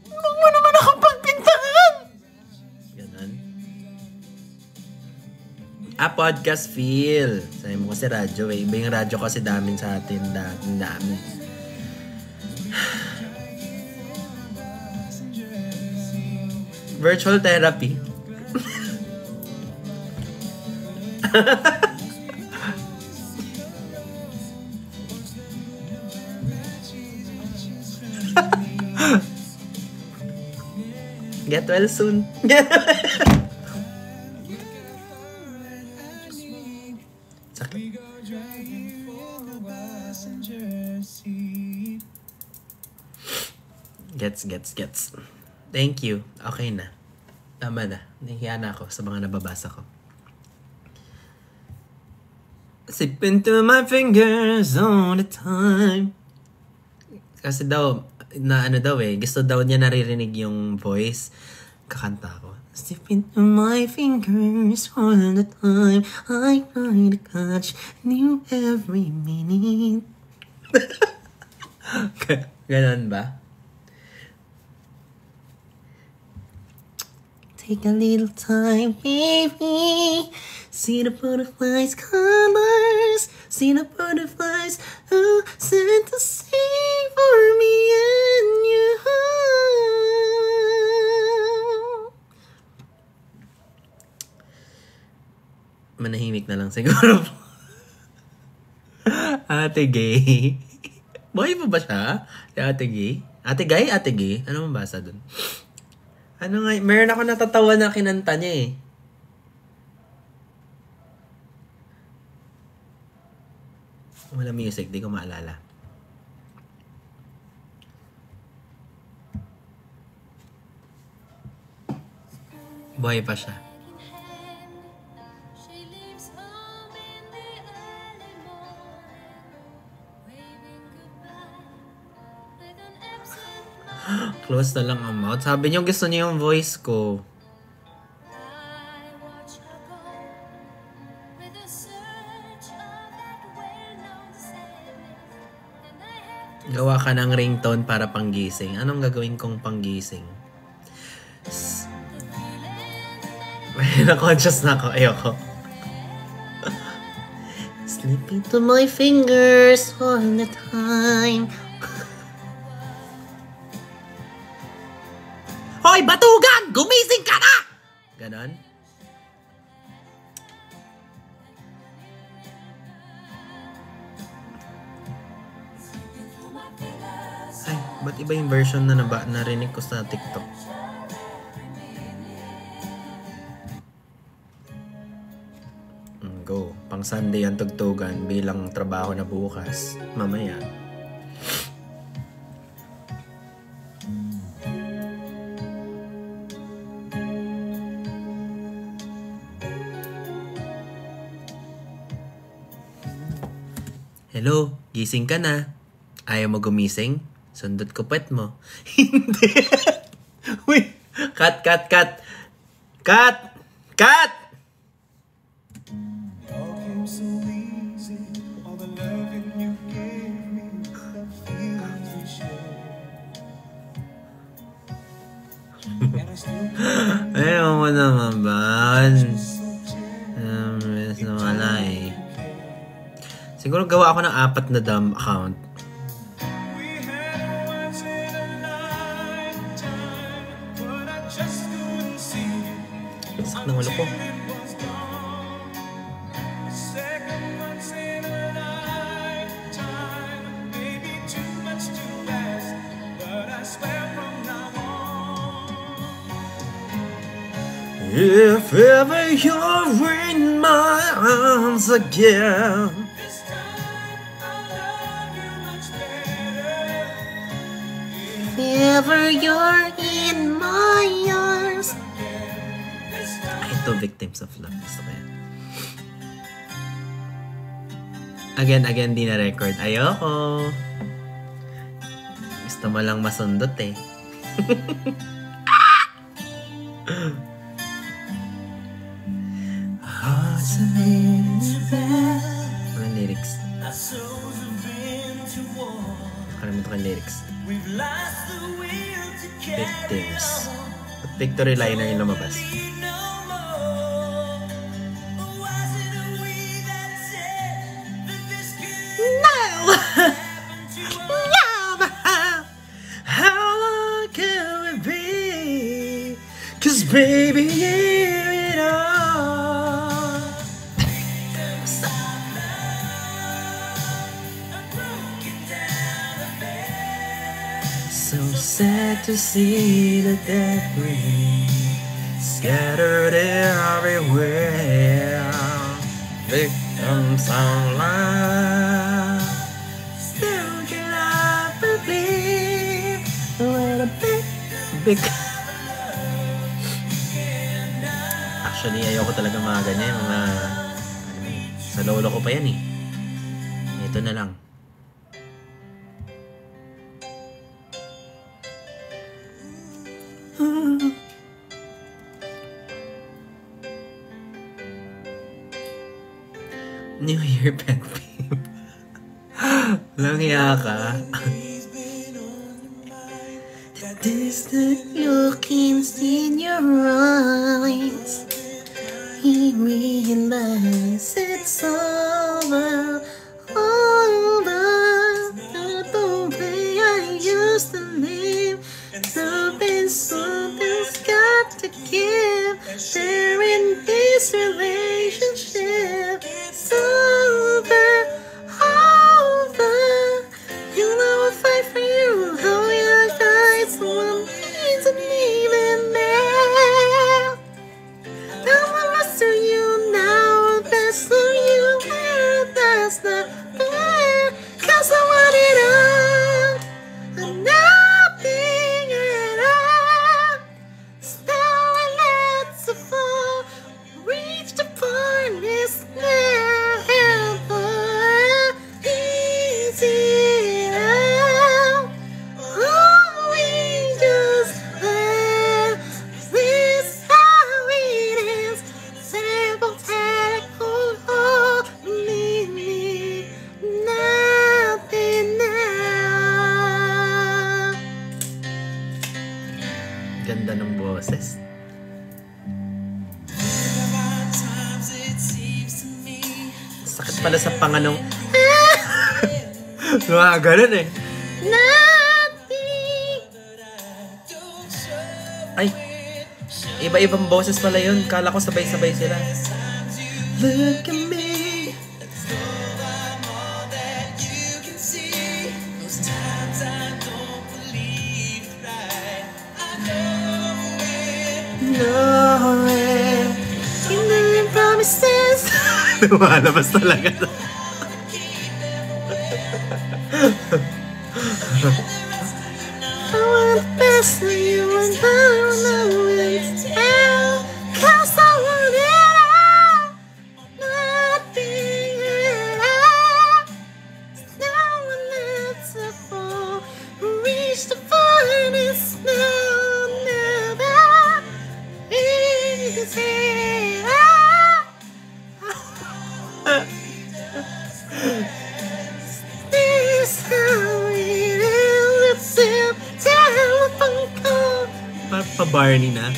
Huwag mo naman akong pagpintangan! Ganon. Podcast feel. Sabi mo kasi radyo eh. Iba yung radyo kasi damin sa atin. Dami. Virtual therapy. Get well soon. Sakit. Gets. Thank you. Okay na. Tama na. Nahihiya na ako sa mga nababasa ko. Slip into my fingers all the time. Kasi daw, gusto daw niya naririnig yung voice. Kakanta ako. Slip into my fingers all the time. I try to catch you every minute. Ganon ba? Take a little time, baby. See the butterflies' colors. See the butterflies sent to sing for me and you. Manahimik na lang siguro. Ate Gay. Boy pa ba siya? Si Ate Gay? Ate Gay? Ate Gay? Ano mabasa dun? Ano nga, meron ako natatawa na kinanta niya eh. Wala music, di ko maalala. Buhay pa siya. Close na lang ang mouth. Sabi niyo gusto niyo yung voice ko. Gawa ka ng ringtone para panggising. Anong gagawin kong panggising? Na-conscious na ako. Ayoko. Slip into my fingers all the time. Hoy, batugan! Gumising ka na! Ganon. Ay, ba't iba yung version na narinig ko sa TikTok? Go. Pang Sunday ang tugtugan bilang trabaho na bukas. Mamaya. Hello, gising ka na. Ayaw mo gumising? Sundot ko pet mo. Hindi. Uy, cut. Cut! Ayaw mo naman ba? Nawala eh. Siguro gawa ako ng 4 na dumb account. Sak ng ulo ko. If ever you're in my arms again. If ever you're in my arms. Ito, Victims of Love. Gusto ko yan. Again, di na record. Ayoko. Gusto mo lang masundot eh. Walang lyrics. Nakalimutan ko yung lyrics. Victims. At victory liner yung lumabas. Baby, give it all. So sad to see the debris scattered everywhere. Victims of love. Still can I believe what a big Actually, ayoko talaga mga ganyan. Mga, sa lolo ko pa yan eh. Ito na lang. New Year pet peeve. Walang hiya ka. The distant look in your eyes. He realized it's over, the way I used to live. Something's got to give. There in this relationship. It's over. You know I'll fight for you. How you fight so one isn't even there. To you now, best of you, that's not fair. 'Cause I want it all, and nothing at all. Still I let it fall, reach the point, it's never easy now. Oh, we just let this how it is. Simple technical, believe me, nothing now. Ganda ng boses. Sakit pala sa panganong. Mga ganun eh. Ay, iba-ibang boses pala yun. Kala ko sabay-sabay sila. Look at me. No way. You made promises. Lumalabas talaga. I want the best of you and I don't know when to tell. 'Cause I want it all, nothing at all. No one else to fall, reach the farthest, no, never easy. This how it is, it's telephone call. Pa-Barney na.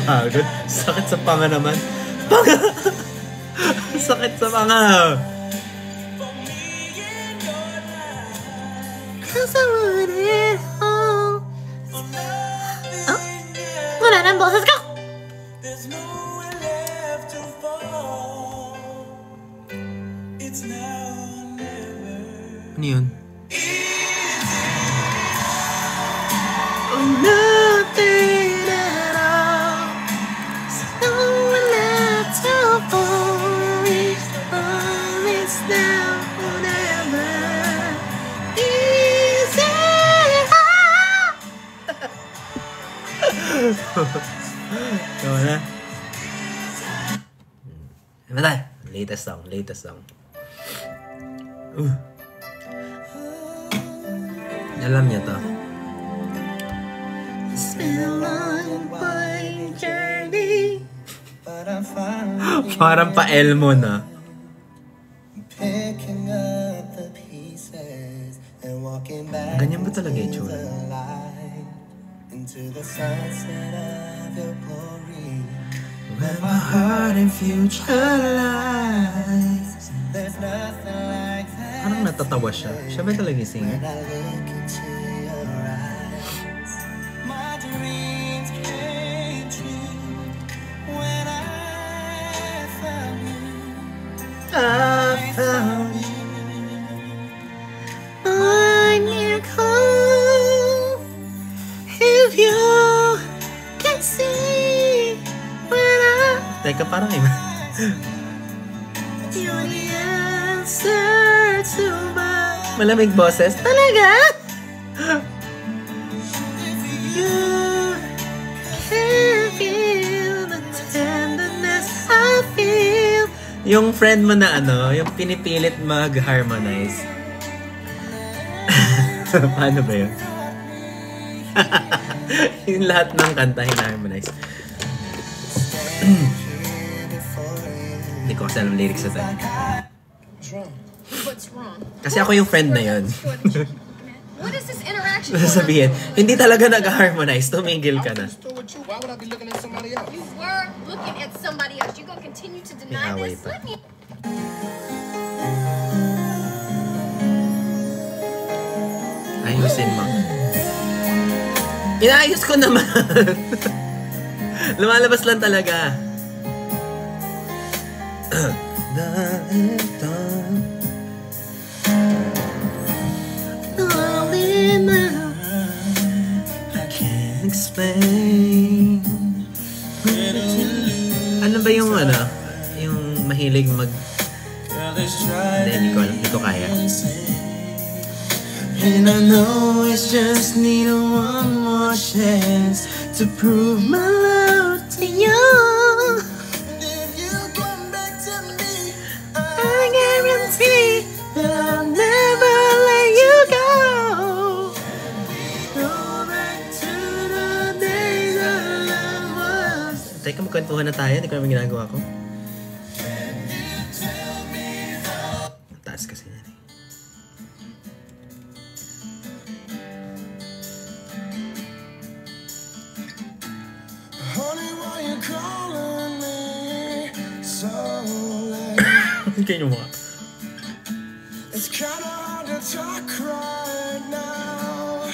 Pagod. Sakit sa panga naman. Sakit sa panga. Cause I want it all. Oh? Wala nang boses ko. Ano yun? Tama na. Ano tayo? Latest song. Alam niya to. It's been a long winding journey. Parang pa Elmo na. Ganyan ba talaga itsura? Where my heart and future lies. Parang natatawa siya. Siya ba talaga yung singer? I found you. I'm your call. If you can see when I... Teka, parang iba. You're the answer to my... Malamig boses? Talaga? You can feel the tenderness I feel. Yung friend mo na ano, yung pinipilit mag-harmonize. Paano ba yun? Yung lahat ng kanta hina-harmonize. Hindi ko kasi alam lyrics sa tayo. What's wrong? Kasi ako yung friend na yun. What is this interaction? Sabihin, hindi talaga nag-harmonize. Tumigil ka na. Why would I be looking at somebody else? You were looking at somebody else. You gonna continue to deny May away this? pa. Let me. Ayusin mo. Inaayos ko naman. Lumalabas lang talaga. I can't explain. Ano ba yung ano? Yung mahilig mag... Hindi ko kaya. And I know it's just need one more chance to prove my love to you. If you come back to me, I guarantee that I'll never let you go. Go back to the days our love was. Teka, magkwentuhan na tayo. Hindi ko naman ginagawa ko. Taas kasi yan eh. Can you what? It's kind of hard to talk right now.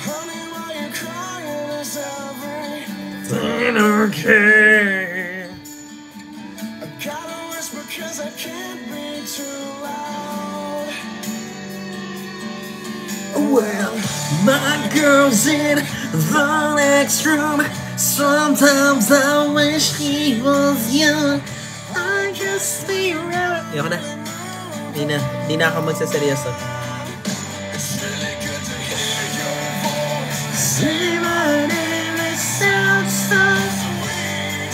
Honey, why you crying? Is everything okay? I gotta whisper 'cause I can't be too loud. Well, my girl's in the next room. Sometimes I wish he was young. I just stay around. Ayoko na. Hindi na ako magsaseryoso.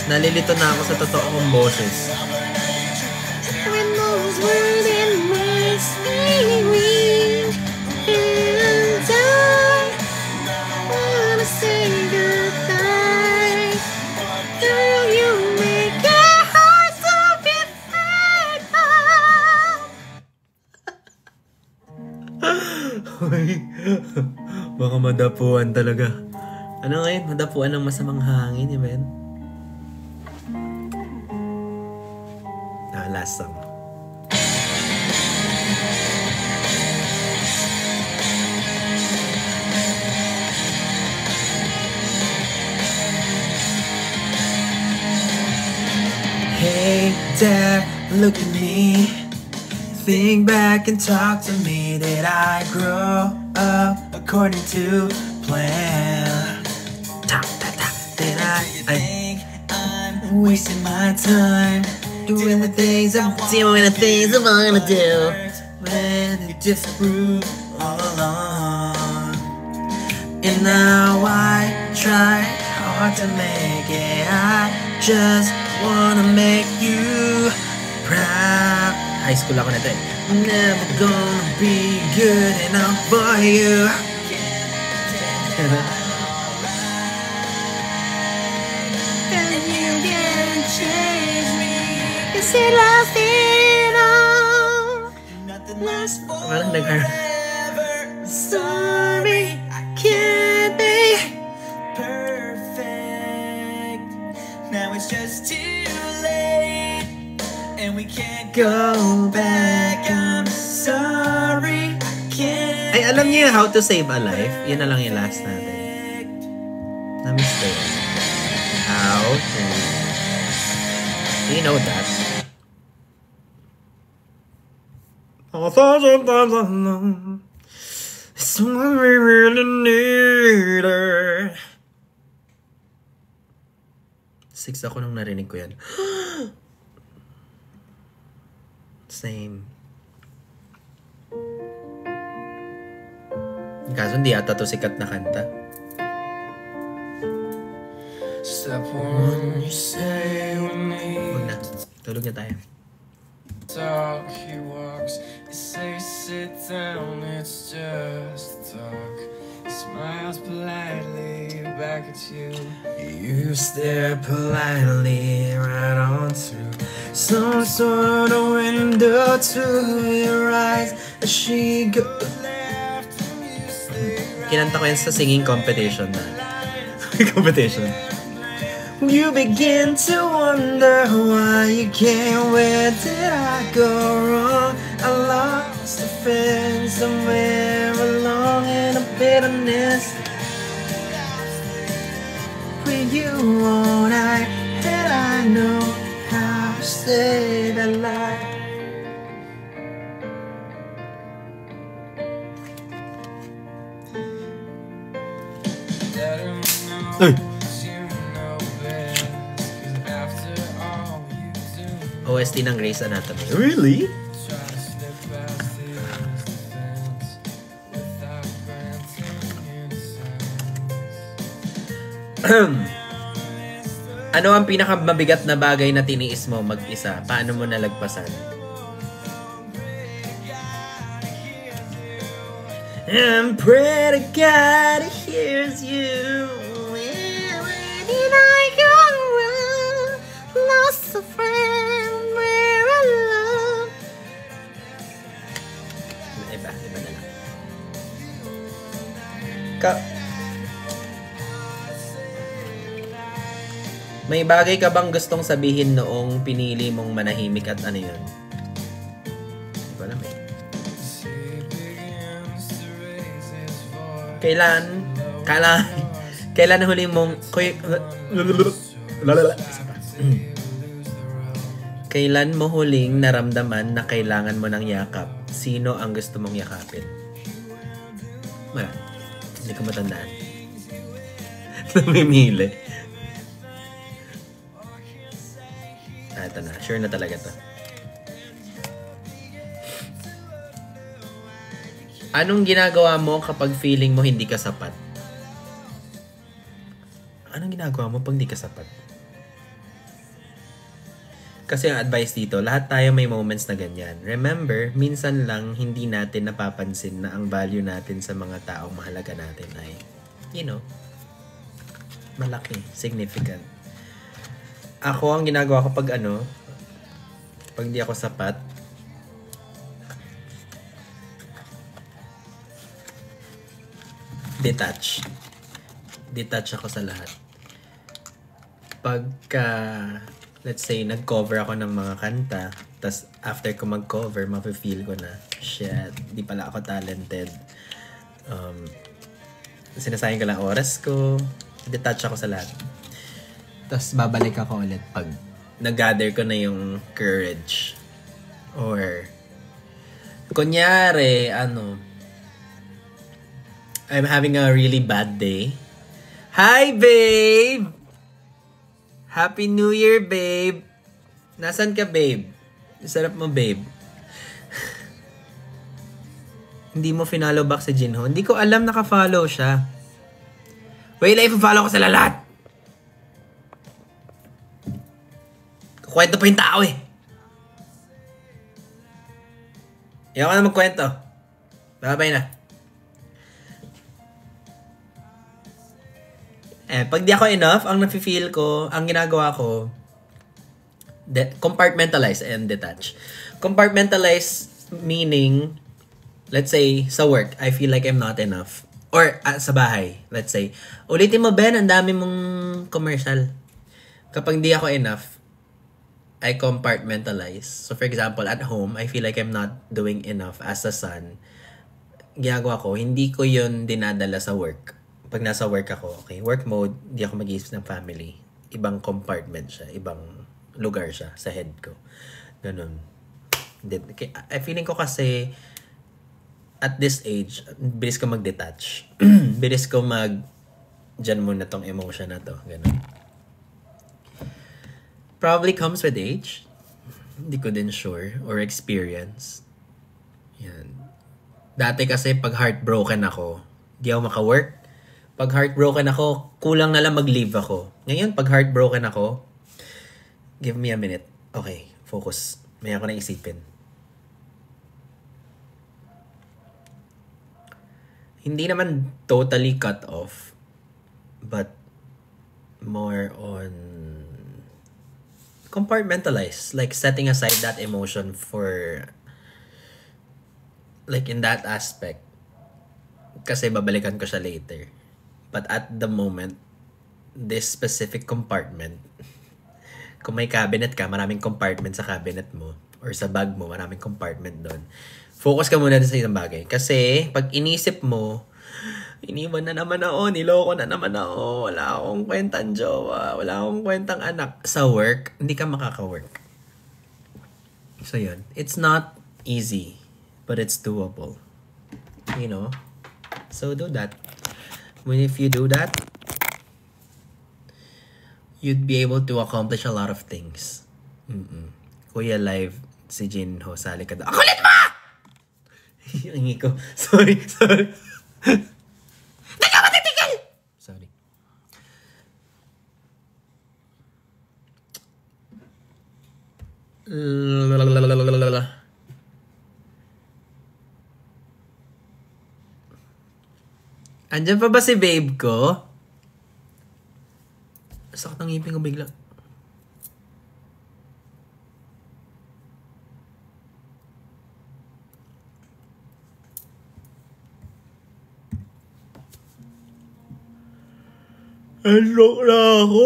Nalilito na ako sa totoo kong boses. Baka madapuan talaga. Ano ngayon? Madapuan ng masamang hangin, man. Last song. Hey there, look at me. Think back and talk to me. Did I grow up according to plan? Did I think I'm wasting my time doing the things I wanna do when it disapprove all along? And now I try hard to make it. I just wanna make you proud. High school ako nito eh. Never gonna be good enough for you. And you can't change me. Cause it lost it all. Nothing lasts forever. Sorry, I can't be perfect. Now it's just too late. And we can't go back. I'm sorry, I can't. Ay, alam niyo How to Save a Life? Yan na lang yung last natin. Na-mistake. How to... Do you know that? A thousand times alone. Someone we really need her. 6 ako nung narinig ko yan. Same. Kaso hindi ata to sikat na kanta. Step one, you say with me. Huwag na. Tulog na tayo. Talk, he walks. You say sit down, it's just talk. He smiles politely back at you. You stare politely right on through some sort of window to your eyes as she goes left and you stay right. Kinanta ko yan sa singing competition na. Competition. You begin to wonder why you came. Where did I go wrong? I lost a friend somewhere along in a bitterness. With you all night, and I know how to save a life. Hey. OST ng Grey's Anatomy. Really? Ano ang pinakamabigat na bagay na tiniis mo mag-isa? Paano mo nalagpasan? And pray to God He hears you. Where did I go wrong? Lost a friend, where alone. Iba na lang. May bagay ka bang gustong sabihin noong pinili mong manahimik at ano yun? Hindi ko alam eh. Kailan huli mong... Kailan mo huling naramdaman na kailangan mo ng yakap? Sino ang gusto mong yakapin? Wala. Hindi ko matandaan. Namimili. Ito na. Sure na talaga to. Anong ginagawa mo kapag feeling mo hindi ka sapat? Anong ginagawa mo pag hindi ka sapat? Kasi ang advice dito, lahat tayo may moments na ganyan. Remember, minsan lang hindi natin napapansin na ang value natin sa mga taong mahalaga natin ay, you know, malaki, significant. Ako, ang ginagawa ko pag pag hindi ako sapat, detach ako sa lahat. Pagka, let's say, nag-cover ako ng mga kanta, tas after ko mag-cover, mafe-feel ko na, shit, di pala ako talented. Sinasayang ko lang oras ko, detach ako sa lahat. Tapos babalik ako ulit pag nag-gather ko na yung courage. Or, kunyari, I'm having a really bad day. Hi, babe! Happy New Year, babe! Nasaan ka, babe? Sarap mo, babe. Hindi mo finollow back si Jinho. Hindi ko alam naka-follow siya. Wait lang, ipa-follow ko sila lahat. Kukwento pa yung tao eh. Ayaw ka na magkwento. Babay na. Pag di ako enough, ang nafe-feel ko, ang ginagawa ko, compartmentalize and detach. Compartmentalize meaning, let's say, sa work, I feel like I'm not enough. Or sa bahay, let's say, ulitin mo, Ben, ang dami mong commercial. Kapag di ako enough, I compartmentalize. So, for example, at home, I feel like I'm not doing enough as a son. Ginagawa ko, hindi ko yun dinadala sa work. Pag nasa work ako, okay, work mode, hindi ako mag-iisip ng family. Ibang compartment siya, ibang lugar siya sa head ko. Ganun. I feeling ko kasi, at this age, bilis ko mag-detach. Bilis ko dyan muna tong emotion na to. Ganun. Probably comes with age. Hindi ko din sure. Or experience. Yan. Dati kasi pag heartbroken ako, di ako maka-work. Pag heartbroken ako, kulang na lang mag-leave ako. Ngayon, pag heartbroken ako, give me a minute. Okay, focus. May ako na isipin. Hindi naman totally cut off. But more on compartmentalize, like setting aside that emotion for like in that aspect kasi babalikan ko siya later, but at the moment this specific compartment, kung may cabinet ka, maraming compartment sa cabinet mo or sa bag mo, maraming compartment doon. Focus ka muna sa isang bagay kasi pag inisip mo iniwan na naman ako, niloko na naman ako, wala akong kwentang jowa, wala akong kwentang anak. Sa work, hindi ka makaka-work. So yun, it's not easy, but it's doable. You know? So do that. If you do that, you'd be able to accomplish a lot of things. Kuya Live, si Jinho, sali ka doon. Ang kulit mo! Hingi ko. Sorry. Sorry. Andyan pa ba si babe ko? Sakit ng ngipin ko bigla. Unlock na ako.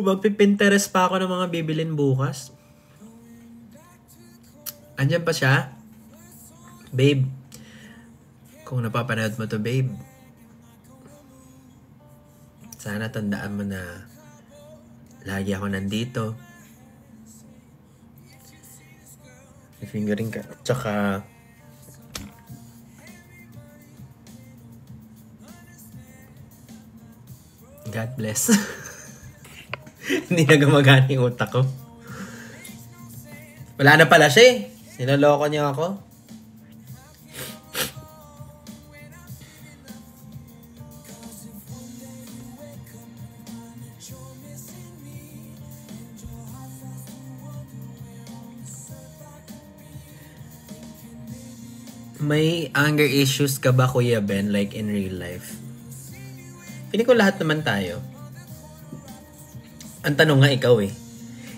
Magpipinterest pa ako ng mga bibilin bukas. Andyan pa siya? Babe. Kung napapanood mo to, babe. Sana tandaan mo na lagi ako nandito. Fingering ka. Tsaka God bless. Hindi na gumagana yung utak ko. Wala na pala siya eh. Niloloko niya ako. May anger issues ka ba, Kuya Ben, like in real life? Pili ko lahat naman tayo. Ang tanong nga ikaw eh.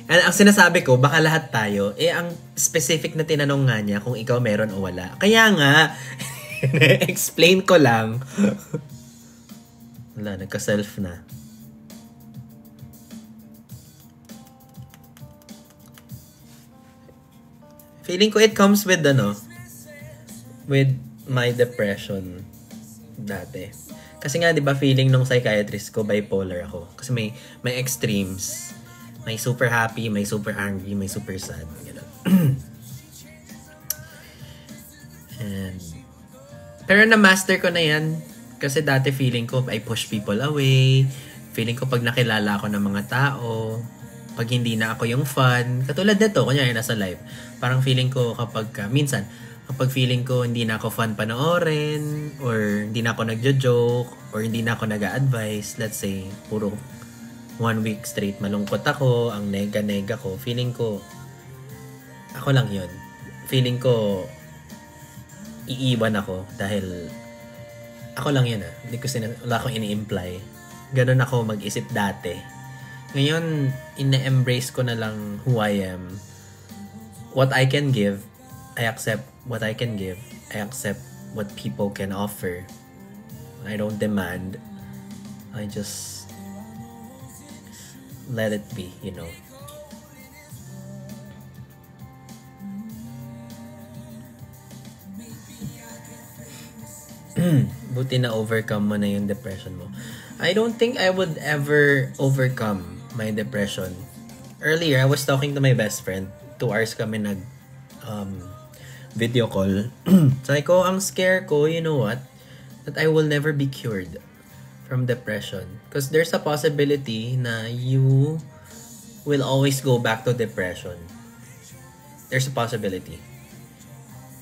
Ang sinasabi ko, baka lahat tayo, ang specific na tinanong nga niya kung ikaw meron o wala. Kaya nga, explain ko lang. Wala, nagka-self na. Feeling ko it comes with with my depression dati. Kasi nga, di ba, feeling nung psychiatrist ko, bipolar ako. Kasi may extremes. May super happy, may super angry, may super sad. Pero na-master ko na yan. Kasi dati feeling ko, I push people away. Feeling ko pag nakilala ako ng mga tao, pag hindi na ako yung fun. Katulad nito, kunyari nasa live. Parang feeling ko kapag minsan, Kapag feeling ko hindi na ako fun panoorin, or hindi na ako nagjo-joke, or hindi na ako nag-a-advise, let's say, puro 1 week straight malungkot ako, ang nega-nega ko, feeling ko, ako lang yun. Feeling ko, iiwan ako dahil ako lang yun Hindi ko wala akong ini-imply. Ganun ako mag-isip dati. Ngayon, ina-embrace ko na lang who I am. What I can give, I accept what I can give. I accept what people can offer. I don't demand. I just let it be, you know. Buti na overcome mo na yung depression mo. I don't think I would ever overcome my depression. Earlier, I was talking to my best friend. 2 hours kami nag video call. Sabi ko, ang scare ko, you know what? That I will never be cured from depression. Because there's a possibility na you will always go back to depression. There's a possibility.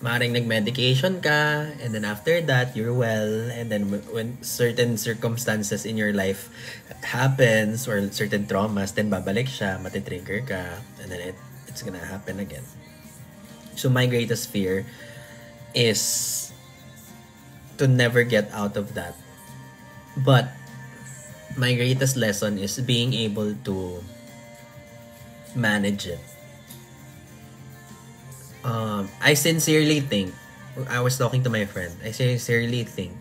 Maring nag-medication ka, and then after that, you're well, and then when certain circumstances in your life happens, or certain traumas, then babalik siya, matitrigger ka, and then it's gonna happen again. So my greatest fear is to never get out of that. But my greatest lesson is being able to manage it. I sincerely think, I was talking to my friend, I sincerely think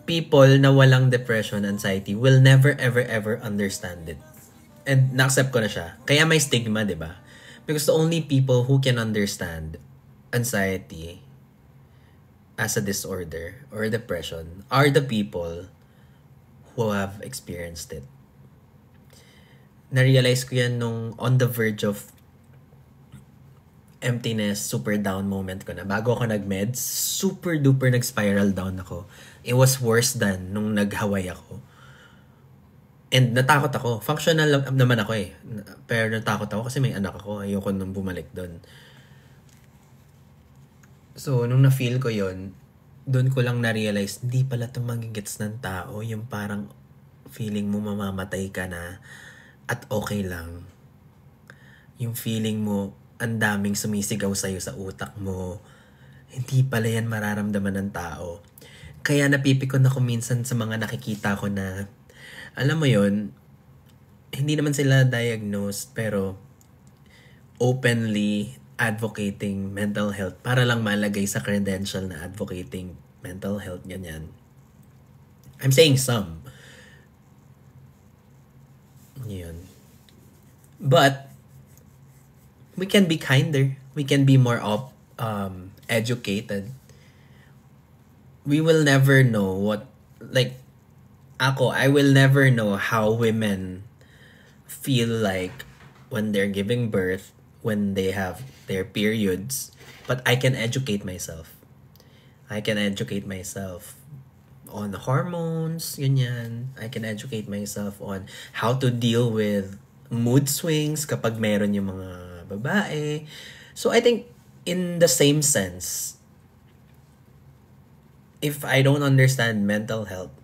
people na walang depression, anxiety will never ever understand it. And na-accept ko na siya. Kaya may stigma, di ba? Because the only people who can understand anxiety as a disorder or depression are the people who have experienced it. Na-realize ko yan nung on the verge of emptiness, super down moment ko na. Bago ako nag-meds, super duper nag-spiral down ako. It was worse than nung nag-Hawaii ako. And natakot ako. Functional naman ako Pero natakot ako kasi may anak ako. Ayoko nung bumalik doon. So, nung na-feel ko yon, doon ko lang na-realize, hindi pala ito magigets ng tao. Yung parang feeling mo mamamatay ka na at okay lang. Yung feeling mo, ang daming sumisigaw sa'yo sa utak mo. Hindi pala yan mararamdaman ng tao. Kaya napipikon ako minsan sa mga nakikita ko na, alam mo yon, hindi naman sila diagnosed, pero openly advocating mental health para lang malagay sa credential na advocating mental health, ganyan. I'm saying some. Yun. But, we can be kinder. We can be more educated. We will never know what, like, I will never know how women feel like when they're giving birth, when they have their periods. But I can educate myself. I can educate myself on hormones, ganyan. I can educate myself on how to deal with mood swings kapag meron yung mga babae. So I think in the same sense, if I don't understand mental health,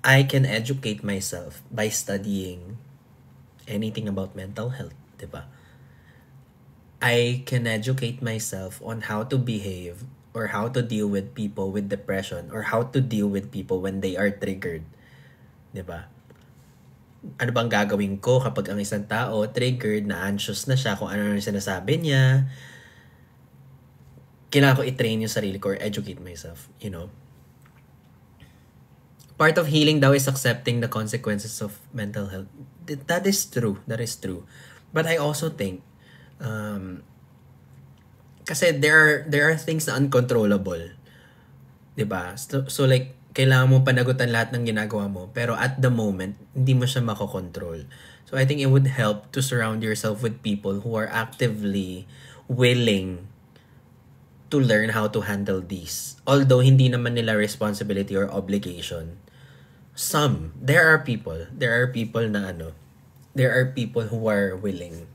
I can educate myself by studying anything about mental health, diba? I can educate myself on how to behave or how to deal with people with depression or how to deal with people when they are triggered, diba? Ano bang gagawin ko kapag ang isang tao triggered, na anxious na siya, kung ano na sinasabi niya. Kailangan ko i-train yung sarili ko or educate myself, you know. Part of healing daw is accepting the consequences of mental health. That is true. That is true. But I also think, kasi there are things na uncontrollable. Diba? So like, kailangan mo panagutan lahat ng ginagawa mo. Pero at the moment, hindi mo siya makokontrol. So I think it would help to surround yourself with people who are actively willing to learn how to handle these. Although hindi naman nila responsibility or obligation. There are people na there are people who are willing.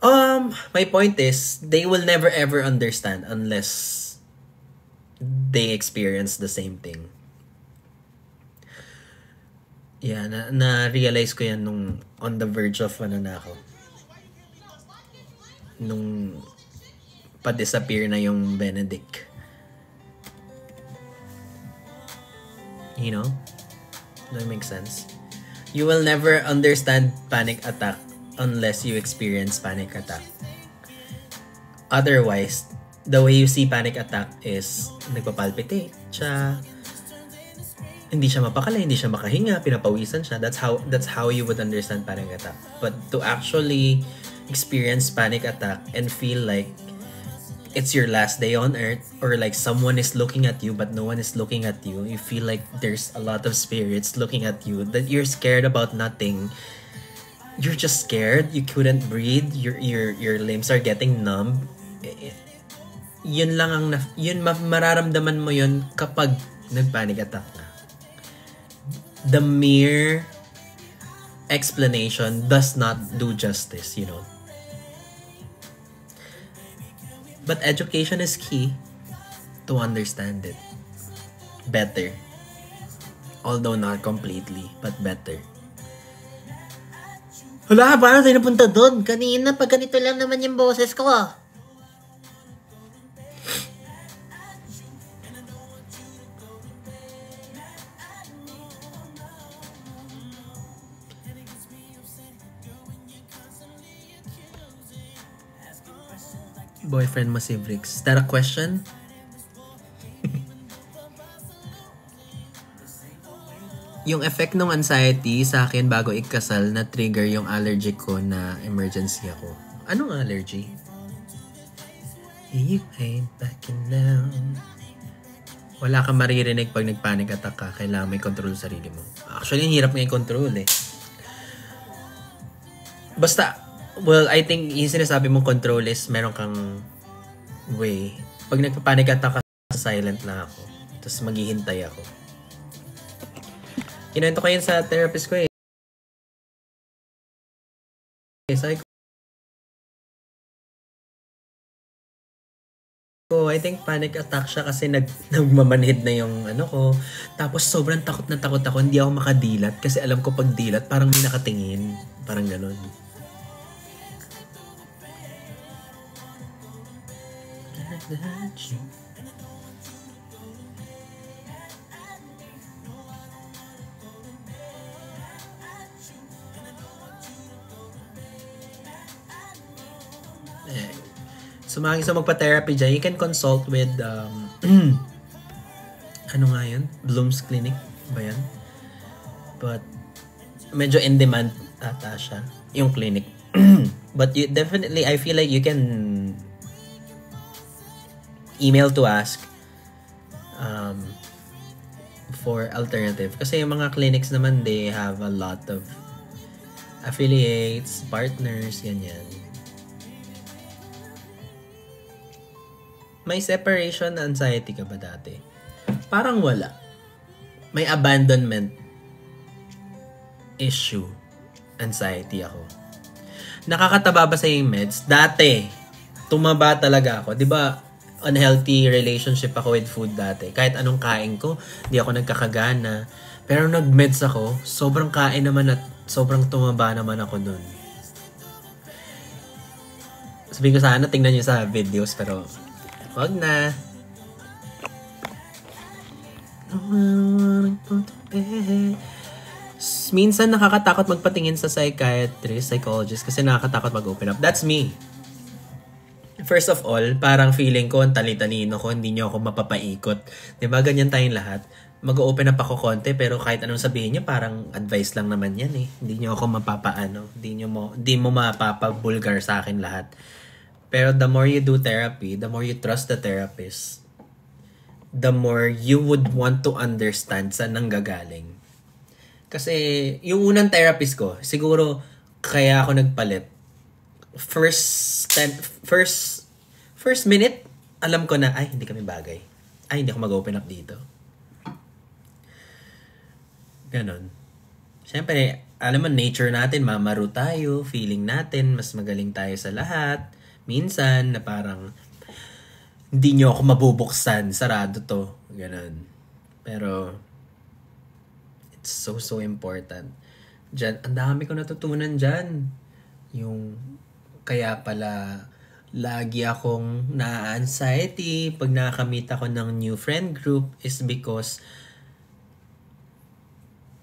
My point is, they will never ever understand unless they experience the same thing. Yeah, na-realize ko yan nung on the verge of na ako. Nung pa-disappear na yung Benedict. You know? Does that make sense? You will never understand panic attack unless you experience panic attack. Otherwise, the way you see panic attack is nagpapalpitate siya, hindi siya mapakali, hindi siya makahinga, pinapawisan siya. That's how you would understand panic attack. But to actually experience panic attack and feel like it's your last day on earth, or like someone is looking at you but no one is looking at you, you feel like there's a lot of spirits looking at you, that you're scared about nothing. You're just scared, you couldn't breathe, your limbs are getting numb. Yun lang ang mararamdaman mo yun kapag nag-panic attack na. The mere explanation does not do justice, you know. But education is key to understand it better. Although not completely, but better. Hala, paano tayo napunta doon? Kanina, pag ganito lang naman yung boses ko ah. Boyfriend mo si Vrix. Is that a question? Yung effect ng anxiety sa akin bago ikasal na trigger yung allergy ko na emergency ako. Anong allergy? You ain't backing down. Wala kang maririnig pag nagpanic attack ka. Kailangan may control sa sarili mo. Actually, ang hirap nga i-control eh. Basta, well, I think yung sinasabi mong control is meron kang way. Pag nagpapanic attack ka, silent lang ako. Tapos maghihintay ako. Kinento ko yun sa therapist ko eh. Sabi ko, I think panic attack siya kasi nagmamanhid na yung ano ko. Tapos sobrang takot na takot ako. Hindi ako makadilat kasi alam ko pag dilat parang may nakatingin. Parang ganun. So, mga gusto magpa-therapy dyan, you can consult with, ano nga yun? Bloom's Clinic ba yan? But, medyo in demand ata siya, yung clinic. But you definitely, I feel like you can email to ask for alternative. Kasi yung mga clinics naman, they have a lot of affiliates, partners, ganyan. May separation anxiety ka ba dati? Parang wala. May abandonment issue anxiety ako. Nakakataba ba sa yung meds? Dati, tumaba talaga ako. 'Di ba? Unhealthy relationship ako with food dati. Kahit anong kain ko, di ako nagkakagana. Pero nag-meds ako, sobrang kain naman at sobrang tumaba naman ako dun. Sabihin ko sana, tingnan nyo sa videos, pero wag na. Minsan nakakatakot magpatingin sa psychiatrist, psychologist kasi nakakatakot mag-open up. That's me. First of all, parang feeling ko ang tali-talino ko, hindi niyo ako mapapaikot. 'Di ba ganyan tayong lahat? Mag-open up ako konti pero kahit anong sabihin niyo parang advice lang naman 'yan eh. Hindi niyo ako mapapaano, hindi mo mapapabulgar sa akin lahat. Pero the more you do therapy, the more you trust the therapist, the more you would want to understand saan nanggagaling. Kasi yung unang therapist ko, siguro kaya ako nagpalit. First minute, alam ko na, ay, hindi kami bagay. Ay, hindi ako mag-open up dito. Ganon. Siyempre, alam mo, nature natin, mamaru tayo, feeling natin, mas magaling tayo sa lahat. Minsan, na parang, hindi nyo ako mabubuksan, sarado to. Ganon. Pero, it's so important. Diyan, ang dami ko natutunan dyan. Yung, kaya pala, lagi akong na-anxiety pag nakakamit ako ng new friend group is because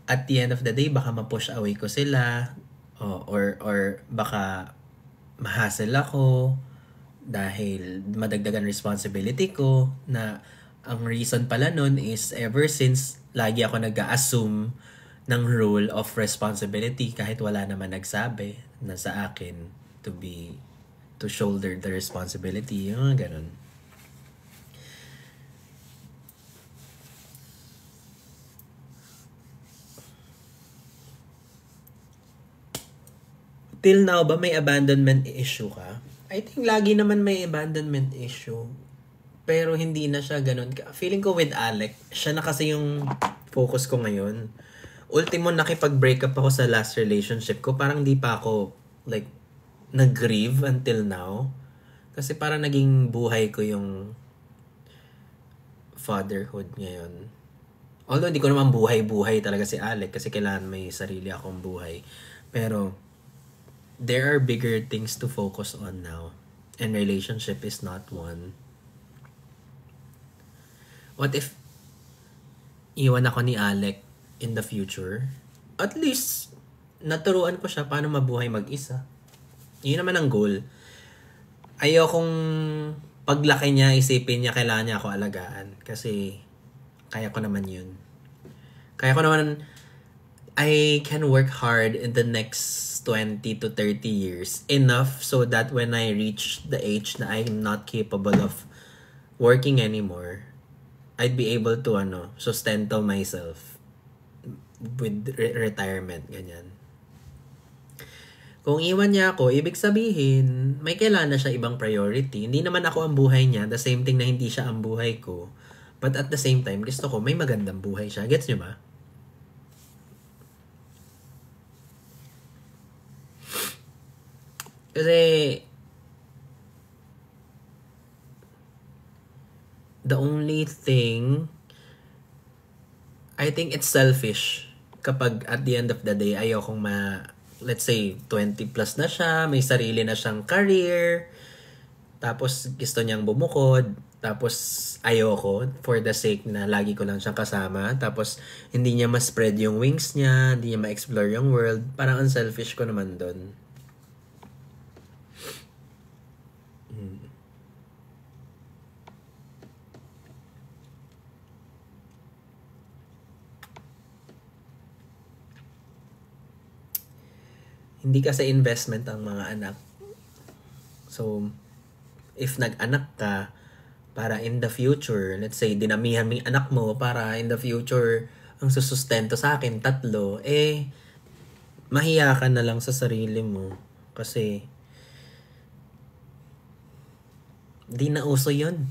at the end of the day, baka ma-push away ko sila or baka ma-hassle ako dahil madagdagan responsibility ko na ang reason pala nun is ever since lagi ako nag-assume ng role of responsibility kahit wala naman nagsabi na sa akin to shoulder the responsibility, yung ganun. Till now ba may abandonment issue ka? I think lagi naman may abandonment issue. Pero hindi na siya ganun. Feeling ko with Alec, siya na kasi yung focus ko ngayon. Ultimo nakipag-break up ako sa last relationship ko. Parang di pa ako like nag-grieve until now. Kasi parang naging buhay ko yung fatherhood ngayon. Although hindi ko naman buhay-buhay talaga si Alec kasi kailangan may sarili akong buhay. Pero there are bigger things to focus on now. And relationship is not one. What if iwan ako ni Alec in the future? At least, naturuan ko siya paano mabuhay mag-isa. Yun naman ang goal. Ayokong paglaki niya, isipin niya kailangan niya ako alagaan. Kasi, kaya ko naman yun. Kaya ko naman, I can work hard in the next 20 to 30 years. Enough so that when I reach the age na I'm not capable of working anymore, I'd be able to sustento myself with retirement, ganyan. Kung iwan niya ako, ibig sabihin, may kailangan na siya ibang priority. Hindi naman ako ang buhay niya, the same thing na hindi siya ang buhay ko. But at the same time, gusto ko may magandang buhay siya. Gets niyo ba? Kasi the only thing, I think it's selfish kapag at the end of the day ayokong let's say 20 plus na siya, may sarili na siyang career, tapos gusto niyang bumukod, tapos ayoko for the sake na lagi ko lang siyang kasama, tapos hindi niya ma-spread yung wings niya, hindi niya ma-explore yung world. Parang unselfish ko naman doon. Hindi kasi investment ang mga anak. So, if nag-anak ka, para in the future, let's say, dinamihan mo yung anak mo, para in the future, ang susustento sa akin, 3, mahiya ka na lang sa sarili mo. Kasi, di na uso yun.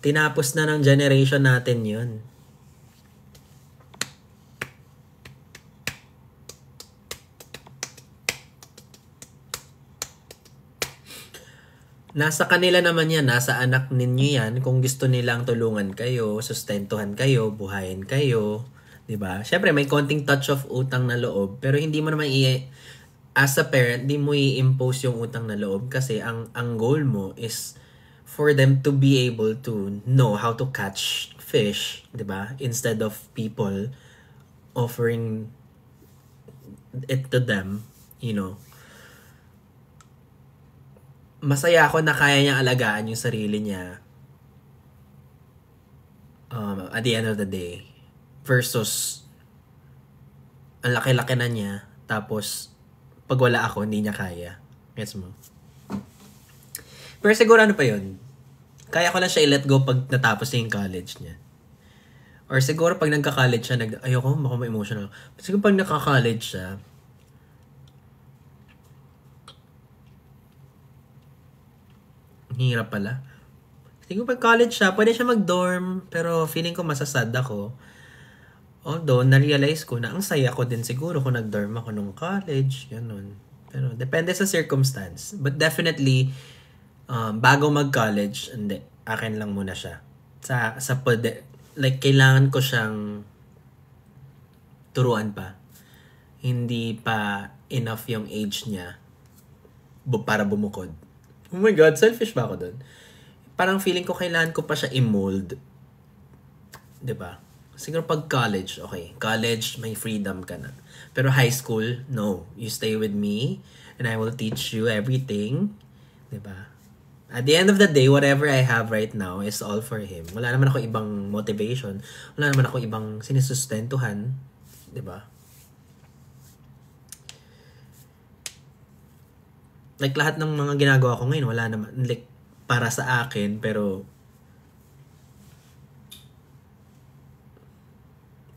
Tinapos na ng generation natin yun. Nasa kanila naman yan, nasa anak ninyo yan. Kung gusto nilang tulungan kayo, sustentuhan kayo, buhayin kayo, 'di ba? Syempre may konting touch of utang na loob, pero hindi mo naman as a parent, di mo i-impose yung utang na loob kasi ang goal mo is for them to be able to know how to catch fish, 'di ba? Instead of people offering it to them, masaya ako na kaya niyang alagaan yung sarili niya at the end of the day versus ang laki-laki na niya tapos pag wala ako hindi niya kaya. Gets mo? Pero siguro pa yun, kaya ko lang siya i-let go pag natapos niya yung college niya. Or siguro pag nagka-college siya, ayoko, baka ma-emotional. Siguro pag nagka-college siya, hirap pala. Siguro pag college siya, pwede siya mag-dorm, pero feeling ko masasad ako. Although, na-realize ko na ang saya ko din siguro kung nag-dorm ako nung college, ganun. Pero, depende sa circumstance. But definitely, bago mag-college, hindi, akin lang muna siya. Like, kailangan ko siyang turuan pa. Hindi pa enough yung age niya para bumukod. Oh my God, selfish ba ako dun? Parang feeling ko kailangan ko pa siya i-mold. 'Di ba? Siguro pag college, okay. College, may freedom ka na. Pero high school, no. You stay with me and I will teach you everything. 'Di ba? At the end of the day, whatever I have right now is all for him. Wala naman ako ibang motivation. Wala naman ako ibang sinisustentuhan. 'Di ba? Like, lahat ng mga ginagawa ko ngayon, wala naman, like, para sa akin, pero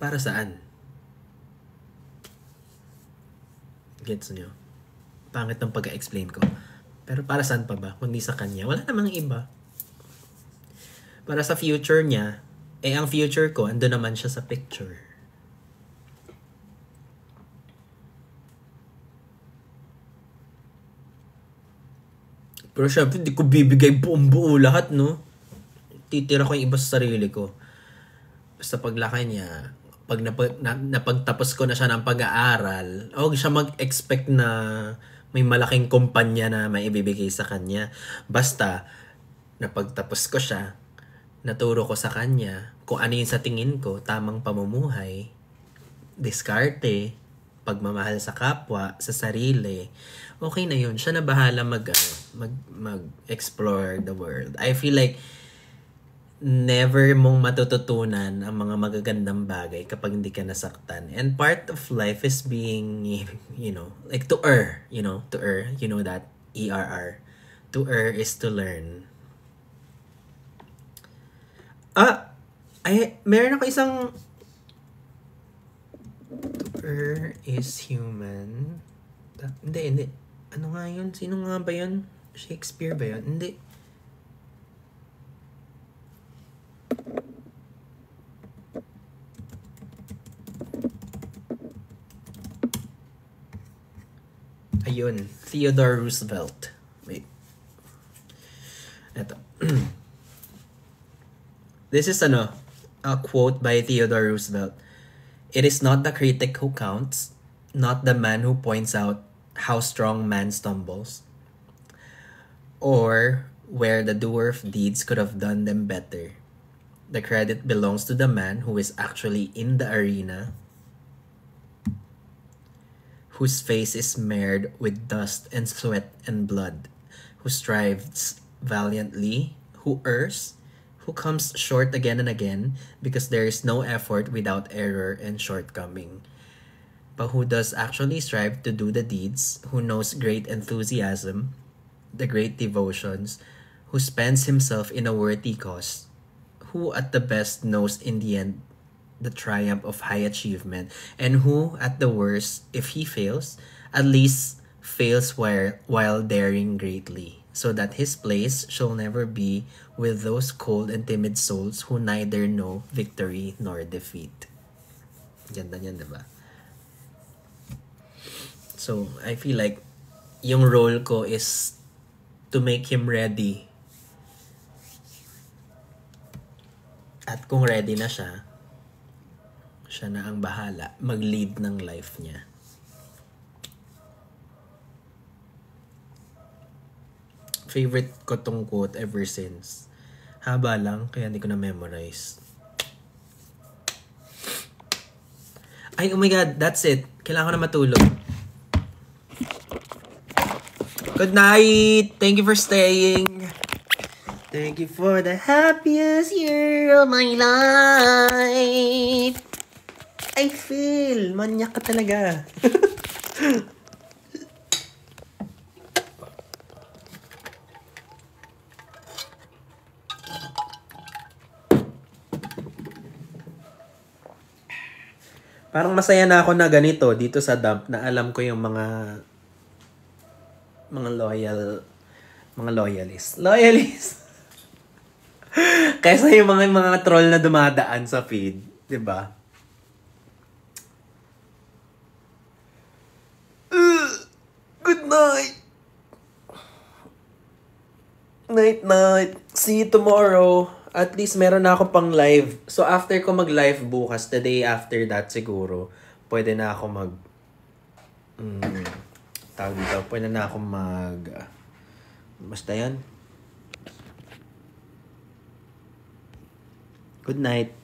para saan? Gets nyo? Pangit ng pag-explain ko. Pero para saan pa ba? Kundi sa kanya. Wala namang iba. Para sa future niya, ang future ko, ando naman siya sa picture. Pero syempre, di ko bibigay buong buo lahat, no? Titira ko yung iba sa sarili ko. Basta paglaki niya, pag napagtapos ko na siya ng pag-aaral, huwag siya mag-expect na may malaking kumpanya na may ibibigay sa kanya. Basta, napagtapos ko siya, naturo ko sa kanya kung ano yung sa tingin ko, tamang pamumuhay, diskarte, pagmamahal sa kapwa, sa sarili, okay na yun. Siya na bahala mag-explore the world. I feel like never mong matututunan ang mga magagandang bagay kapag hindi ka nasaktan. And part of life is being, like to err, to err, that, E-R-R. To err is to learn. Meron ako isang, to err is human. Hindi. Ano nga yun? Sino nga ba yun? Shakespeare ba yun? Hindi. Ayun. Theodore Roosevelt. Wait. Eto. This is a quote by Theodore Roosevelt. It is not the critic who counts, not the man who points out how strong man stumbles, or where the doer of deeds could have done them better. The credit belongs to the man who is actually in the arena, whose face is smeared with dust and sweat and blood, who strives valiantly, who errs, who comes short again and again, because there is no effort without error and shortcoming, but who does actually strive to do the deeds, who knows great enthusiasm, the great devotions, who spends himself in a worthy cause, who at the best knows in the end the triumph of high achievement, and who, at the worst, if he fails, at least fails while daring greatly, so that his place shall never be with those cold and timid souls who neither know victory nor defeat. Ganda niyan, diba? So, I feel like yung role ko is to make him ready. At kung ready na siya na ang bahala mag-lead ng life niya. Favorite ko tong quote ever since. Haba lang, kaya hindi ko na-memorize. Ay, oh my God, that's it. Kailangan ko na matulog. Good night! Thank you for staying. Thank you for the happiest year of my life. I feel, manyak ka talaga. Parang masaya na ako na ganito dito sa dump na alam ko yung mga loyalist. Kaysa yung mga troll na dumadaan sa feed, 'di ba? Night! Night. See you tomorrow. At least meron na ako pang live. So after ko mag-live bukas, the day after that siguro, pwede na ako tawag dito, pwede na ako basta yan. Good night.